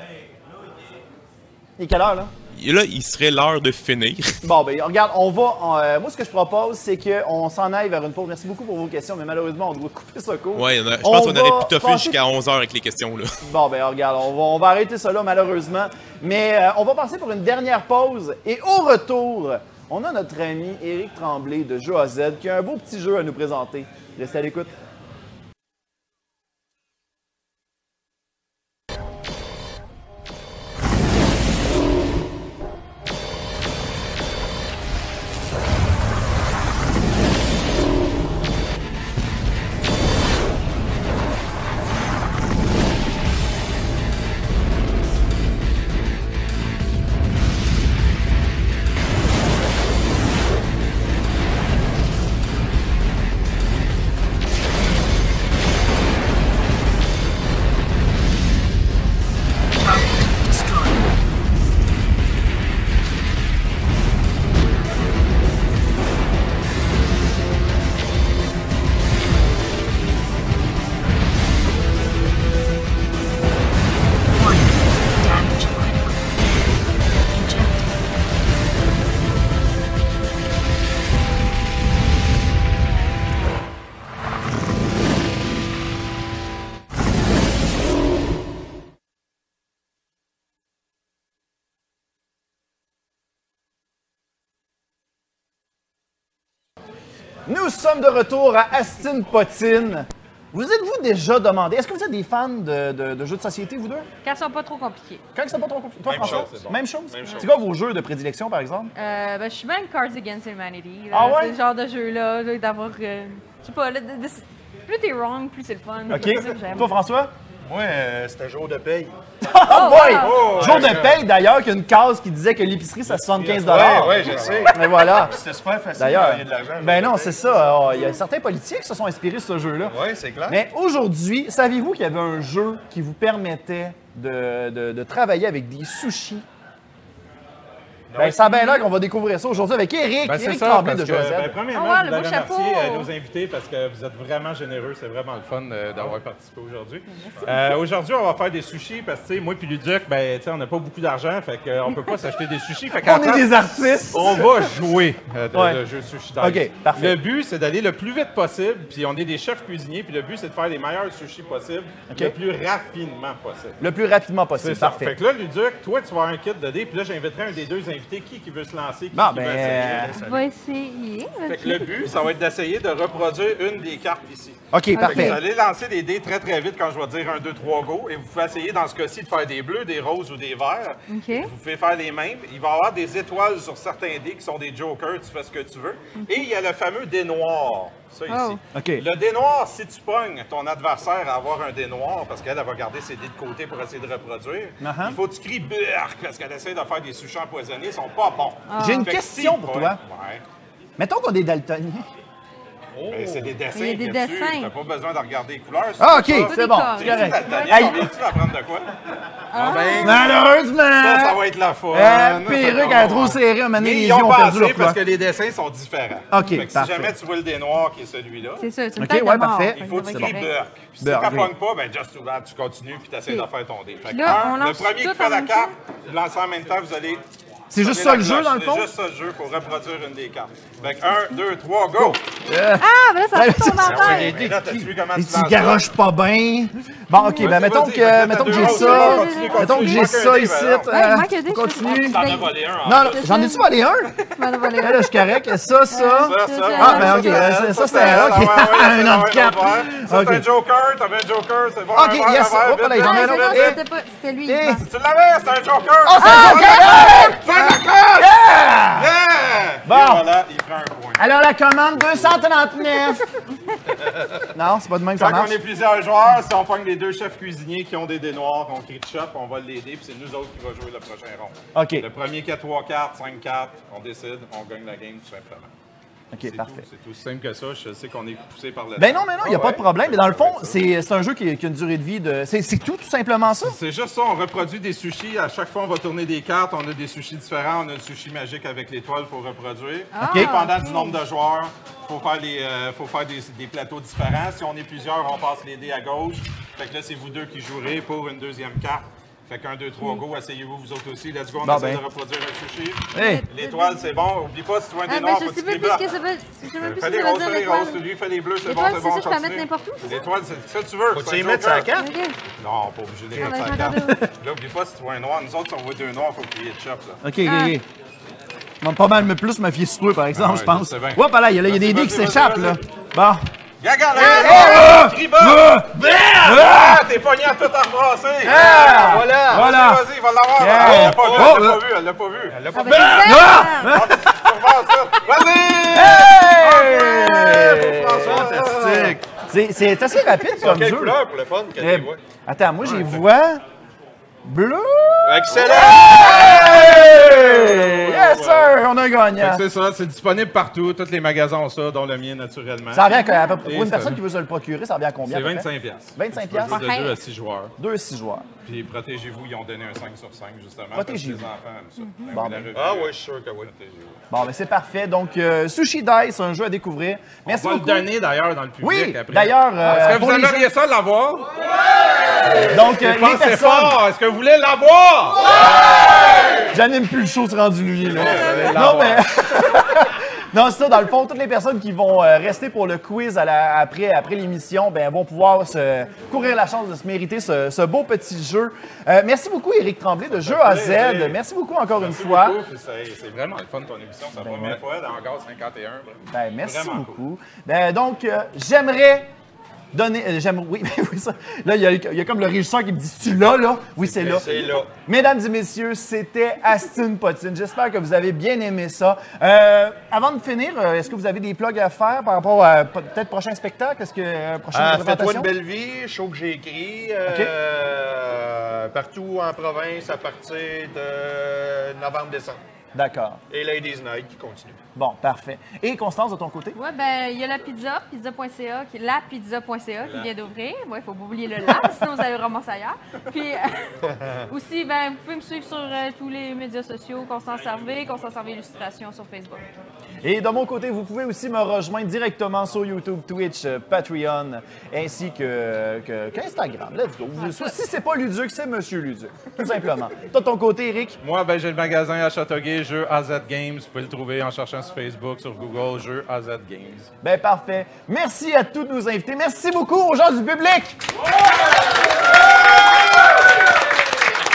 S2: Il est quelle heure, là?
S3: Et là, il serait l'heure de finir.
S2: Bon, ben regarde, on va... moi, ce que je propose, c'est qu'on s'en aille vers une pause. Merci beaucoup pour vos questions, mais malheureusement, on doit couper ça court.
S3: Ouais, je pense qu'on aurait pu toffer
S2: passer-
S3: jusqu'à 11h avec les questions, là.
S2: Bon, ben regarde, on va arrêter ça là, malheureusement. Mais on va passer pour une dernière pause. Et au retour, on a notre ami Éric Tremblay de Jeux à Z qui a un beau petit jeu à nous présenter. Restez à l'écoute. Nous sommes de retour à Astine Potine. Vous êtes-vous déjà demandé, est-ce que vous êtes des fans de jeux de société, vous deux?
S4: Quand ils sont pas trop compliqués.
S2: Quand ils sont pas trop compliqués. Toi,
S3: Même
S2: François?
S3: chose, c'est bon.
S2: Même chose?
S3: Même chose.
S2: C'est quoi vos jeux de prédilection, par exemple?
S4: Je suis bien Cards Against Humanity. Là.
S2: Ah ouais?
S4: C'est le genre de jeu-là, là, d'avoir... je sais pas, là, plus t'es wrong, plus c'est le fun. C'est ça que j'aime.
S2: OK. Toi, François?
S5: Moi, c'était jour de paye.
S2: Oh boy!
S4: wow.
S2: Jour de paye, d'ailleurs, qu'il y a une case qui disait que l'épicerie, c'est 75
S5: Ouais, je sais.
S2: Mais voilà.
S5: C'était super facile
S2: D'ailleurs,
S5: de gagner de l'argent.
S2: ben non, c'est ça. Il y a certains politiciens qui se sont inspirés de ce jeu-là.
S5: Oui, c'est clair.
S2: Mais aujourd'hui, saviez-vous qu'il y avait un jeu qui vous permettait de travailler avec des sushis? Ben, ça a bien l'air qu'on va découvrir ça aujourd'hui avec Éric.
S9: Ben, c'est
S2: Éric
S9: ça,
S2: Tremblay
S9: parce
S2: de
S9: que,
S2: Josette.
S9: premièrement,
S4: Oh, ouais,
S9: je
S4: le
S9: voulais
S4: beau
S9: remercier
S4: chapeau.
S9: nos invités parce que vous êtes vraiment généreux. C'est vraiment le fun d'avoir participé aujourd'hui. Aujourd'hui, on va faire des sushis parce que, tu sais, moi et Luduc, ben, tu sais, on n'a pas beaucoup d'argent, fait qu'on peut pas s'acheter des sushis. Fait
S2: On est des artistes.
S9: on va jouer
S2: Ouais.
S9: le jeu Sushi Dice.
S2: OK, parfait.
S9: Le but, c'est d'aller le plus vite possible, puis on est des chefs cuisiniers, puis le but, c'est de faire les meilleurs sushis possibles
S2: OK.
S9: le plus rapidement possible.
S2: Le plus rapidement possible.
S9: C'est ça.
S2: Parfait.
S9: Fait que là, Luduc, toi, tu vas avoir un kit de dés, puis là, j'inviterai un des deux invités qui veut se lancer, qui
S2: Bon,
S9: veut
S2: ben,
S9: essayer.
S4: On va essayer.
S9: Fait que le but, ça va être d'essayer de reproduire une des cartes ici.
S2: OK,
S9: Fait que
S2: parfait.
S9: vous allez lancer des dés très très vite quand je vais dire 1, 2, 3, go. Et vous pouvez essayer dans ce cas-ci de faire des bleus, des roses ou des verts.
S4: OK.
S9: Vous pouvez faire les mêmes. Il va y avoir des étoiles sur certains dés qui sont des jokers, tu fais ce que tu veux. Et il y a le fameux dé noir, ça ici.
S4: Oh.
S2: OK.
S9: Le dé noir, si tu pognes ton adversaire à avoir un dé noir, parce qu'elle va garder ses dés de côté pour essayer de reproduire,
S2: Uh-huh.
S9: il faut que tu cries burk parce qu'elle essaie de faire des sushis empoisonnés, ils sont pas bons.
S2: J'ai une
S9: Fait que
S2: question
S9: si
S2: pour
S9: tu
S2: toi.
S9: pognes- Ouais.
S2: Mettons qu'on est daltonien.
S9: Ben, c'est des dessins.
S4: Il y a des
S9: qu'il y a dessus.
S4: dessins.
S9: T'as pas besoin de regarder les couleurs.
S2: Ah, OK,
S9: ça.
S2: c'est bon.
S4: Pas
S2: C'est
S4: des
S2: correct.
S9: Daltonien,
S2: Hey.
S9: on vient-tu apprendre de quoi? Ah, ben, ça
S2: Malheureusement!
S9: va être la fin.
S2: Perruque, elle est trop serrée, un moment donné,
S9: Mais
S2: les
S9: ils
S2: yeux
S9: ont
S2: ont perdu
S9: pensé
S2: leur
S9: parce
S2: poids.
S9: que les dessins sont différents.
S2: OK,
S9: Fait que si
S2: parfait.
S9: jamais tu vois le dé noir qui est celui-là,
S4: C'est ça, c'est une
S2: OK,
S4: tête de
S2: ouais,
S4: mort.
S2: parfait.
S9: il faut que tu
S4: Ça
S9: cries
S4: va être
S9: burk. Puis si
S2: Burk,
S9: tu ne
S2: oui.
S9: pognes pas, ben just too bad, tu continues puis tu essaies
S4: OK.
S9: de faire ton dé. Fait que
S4: Là, on
S9: le
S4: lance
S9: premier qui
S4: tout
S9: fait
S4: en
S9: la
S4: même
S9: carte, vous lancez en même temps, vous allez.
S2: C'est juste
S9: sonner
S2: ça
S9: la
S2: le jeu,
S9: cloche.
S2: dans le fond?
S9: C'est juste ça le jeu pour reproduire une des cartes. Fait que 1, 2, 3, go!
S4: Ah, mais là, ça
S2: Ouais,
S4: tourne en
S2: c'est
S4: tête.
S9: Mais là, t'as vu comment
S2: Et
S9: tu
S2: tu
S9: lances
S2: garoches pas bien. Bon, OK, ben
S9: Vas-y,
S2: mettons
S9: vas-y. Fait que là,
S2: que
S9: t'as
S2: j'ai
S9: deux
S2: ça.
S9: roses. Continue,
S2: Mettons que
S9: continue.
S2: j'ai
S9: Manque un
S2: ça
S9: dé,
S2: ici.
S9: ben alors.
S4: Ouais, il manque un dé, je
S2: Continue.
S9: ça. T'en as volé un.
S2: Non, j'en ai-tu volé un?
S4: Tu m'en as volé
S2: Là, je suis correct. Ça.
S9: Ça,
S2: Ah, ben OK, ça c'était OK. Un handicap.
S9: Ça, c'est un
S2: OK.
S9: joker. T'avais un joker. C'est bon.
S2: OK, yes. Hop là, j'en ai un
S4: Ah,
S2: autre.
S4: c'est c'était pas... C'était lui.
S2: Eh.
S4: Bon.
S9: Tu l'avais, c'était un joker.
S2: Oh, c'est un joker!
S9: C'est un joker! Yeah!
S2: Bon.
S9: Et voilà, il prend un point.
S2: Alors, la commande 239. Non, c'est pas de même que ça
S9: Quand on
S2: marche.
S9: est plusieurs joueurs, si on pogne les deux chefs cuisiniers qui ont des dés noirs, on crie de shop, on va l'aider, puis c'est nous autres qui va jouer le prochain rond.
S2: OK.
S9: Le premier qui a 3 cartes, 5 cartes, on décide, on gagne la game tout simplement.
S2: OK,
S9: C'est
S2: parfait.
S9: tout, c'est aussi simple que ça. Je sais qu'on est poussé par le
S2: Ben
S9: temps.
S2: non, mais non, il n'y a pas de problème. Mais dans le fond, c'est un jeu qui a une durée de vie de... C'est tout simplement ça?
S9: C'est juste ça, on reproduit des sushis. À chaque fois, on va tourner des cartes. On a des sushis différents. On a le sushi magique avec l'étoile, il faut reproduire.
S2: OK.
S9: Dépendant du nombre de joueurs, il faut faire des plateaux différents. Si on est plusieurs, on passe les dés à gauche. Fait que là, c'est vous deux qui jouerez pour une deuxième carte. Fait qu'un, deux, trois, go, asseyez-vous vous autres aussi. Let's go, on
S2: Bon,
S9: essaie
S2: ben.
S9: de reproduire un sushi.
S2: Hey!
S9: L'étoile, c'est bon. Oublie pas, si tu vois un
S4: Ah,
S9: des
S4: ben,
S9: noirs,
S4: je
S9: faut que
S4: sais
S9: tu
S4: pas
S9: les
S4: plus ce
S9: bloques.
S4: que ça veut... Je sais même plus
S9: Fais
S4: ce
S9: des
S4: que ça veut
S9: roses,
S4: dire,
S9: fais des roses.
S4: l'étoile.
S9: Lui, fais des bleus, c'est bon,
S4: L'étoile,
S9: c'est
S4: c'est
S9: bon,
S4: ça, je peux la
S9: continue.
S4: mettre n'importe où, c'est ça?
S9: L'étoile, c'est ça que tu veux.
S5: Faut-tu
S9: c'est
S5: les
S9: un
S5: mettre sur la
S9: joker.
S5: carte?
S4: OK.
S9: Non, pas obligé de les
S4: Ah,
S9: mettre sur
S4: ben,
S9: la
S4: je
S9: carte. Là, oublie pas, si tu vois un noir, nous autres, si on voit deux noirs, il faut crier de chop, là.
S2: OK, OK. On va pas mal plus me fier sur toi, par exemple,
S9: Ah ouais,
S2: je pense.
S9: je sais bien.
S2: Hop là, il y a des dés qui
S9: Vas-y,
S2: s'échappent,
S9: vas-y,
S2: là. Bon.
S9: Regarde,
S2: ah!
S9: crie bas! Ah! T'es pogné à tout embrasser!
S2: Voilà!
S9: Vas-y, il va l'avoir!
S2: Yeah.
S9: Elle l'a pas vu,
S2: Oh,
S9: elle l'a pas vu, elle l'a pas vu! Elle l'a pas
S4: Ah,
S9: vu!
S4: ben,
S9: Vas-y! François!
S2: Fantastique! C'est assez rapide comme
S5: Quelle
S2: jeu.
S5: couleur pour le fun que
S2: Eh,
S5: tu vois?
S2: Attends, moi, j'y vois... Bleu!
S5: Excellent!
S2: Hey! Yes, sir! On a un gagnant.
S9: C'est ça, c'est disponible partout. Tous les magasins ont ça, dont le mien, naturellement.
S2: Ça revient à peu près...
S9: Et
S2: Pour une
S9: ça-
S2: personne qui veut se le procurer, ça revient à combien?
S9: C'est
S2: à peu près?
S9: 25 piastres.
S2: 25
S9: Tu peux jouer
S4: piastres?
S9: de 2 à 6 joueurs.
S2: 2 à 6 joueurs.
S9: Puis protégez-vous, ils ont donné un 5 sur 5, justement.
S2: Protégez-vous.
S9: Parce que les enfants aiment ça.
S2: Bon,
S9: La
S2: ben.
S9: revue,
S5: Ah oui, je suis sûr que oui.
S9: protégez-vous.
S2: Bon, ben c'est parfait. Donc, Sushi Dice, un jeu à découvrir. Merci
S9: On va
S2: beaucoup.
S9: le donner d'ailleurs dans le public
S2: Oui,
S9: après.
S2: d'ailleurs,
S9: Est-ce que
S2: pour
S9: vous
S2: les gens-
S9: aimeriez ça l'avoir?
S2: Donc, les
S9: Pensez
S2: personnes...
S9: fort! Est-ce que vous voulez l'avoir?
S2: J'anime plus le show, c'est rendu lui, là.
S9: allez
S2: Non,
S9: l'avoir.
S2: mais... Non, c'est ça, dans le fond, toutes les personnes qui vont rester pour le quiz après l'émission, ben, vont pouvoir courir la chance de se mériter ce beau petit jeu. Merci beaucoup, Éric Tremblay, de Jeu à Z. Merci beaucoup encore une fois.
S11: C'est vraiment le fun de ton émission. C'est la première fois dans Gaz 51.
S2: Ben, merci
S11: Vraiment
S2: beaucoup. Donc, j'aimerais donner. Oui, oui, ça. Là, il y a comme le régisseur qui me dit: tu l'as, là? Oui, c'est là.
S11: C'est là.
S2: Mesdames et messieurs, c'était Astine Potine. J'espère que vous avez bien aimé ça. Avant de finir, est-ce que vous avez des plugs à faire par rapport à peut-être prochain spectacle? Est-ce que prochaine représentation?
S5: Fais-toi une belle vie, show que j'ai écrit. Partout en province à partir de novembre-décembre.
S2: D'accord.
S5: Et Ladies Night qui continue.
S2: Bon, parfait. Et Constance, de ton côté?
S4: Oui, ben il y a la pizza, pizza.ca, qui est lapizza.ca qui vient d'ouvrir. Oui, il faut pas oublier le la, sinon vous allez le ramasser ailleurs. Puis aussi, ben vous pouvez me suivre sur tous les médias sociaux, Constance Harvey Illustration sur Facebook.
S2: Et de mon côté, vous pouvez aussi me rejoindre directement sur YouTube, Twitch, Patreon, ainsi qu'Instagram. Let's go. Si c'est pas Luduc, c'est Monsieur Luduc, tout simplement. Toi, de ton côté, Eric?
S11: Moi, ben j'ai le magasin à Châteauguay, Jeux AZ Games. Vous pouvez le trouver en cherchant sur Facebook, sur Google, Jeux AZ Games.
S2: Ben parfait. Merci à tous nos invités. Merci beaucoup aux gens du public.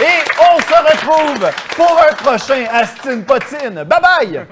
S2: Et on se retrouve pour un prochain Astine Potine. Bye bye!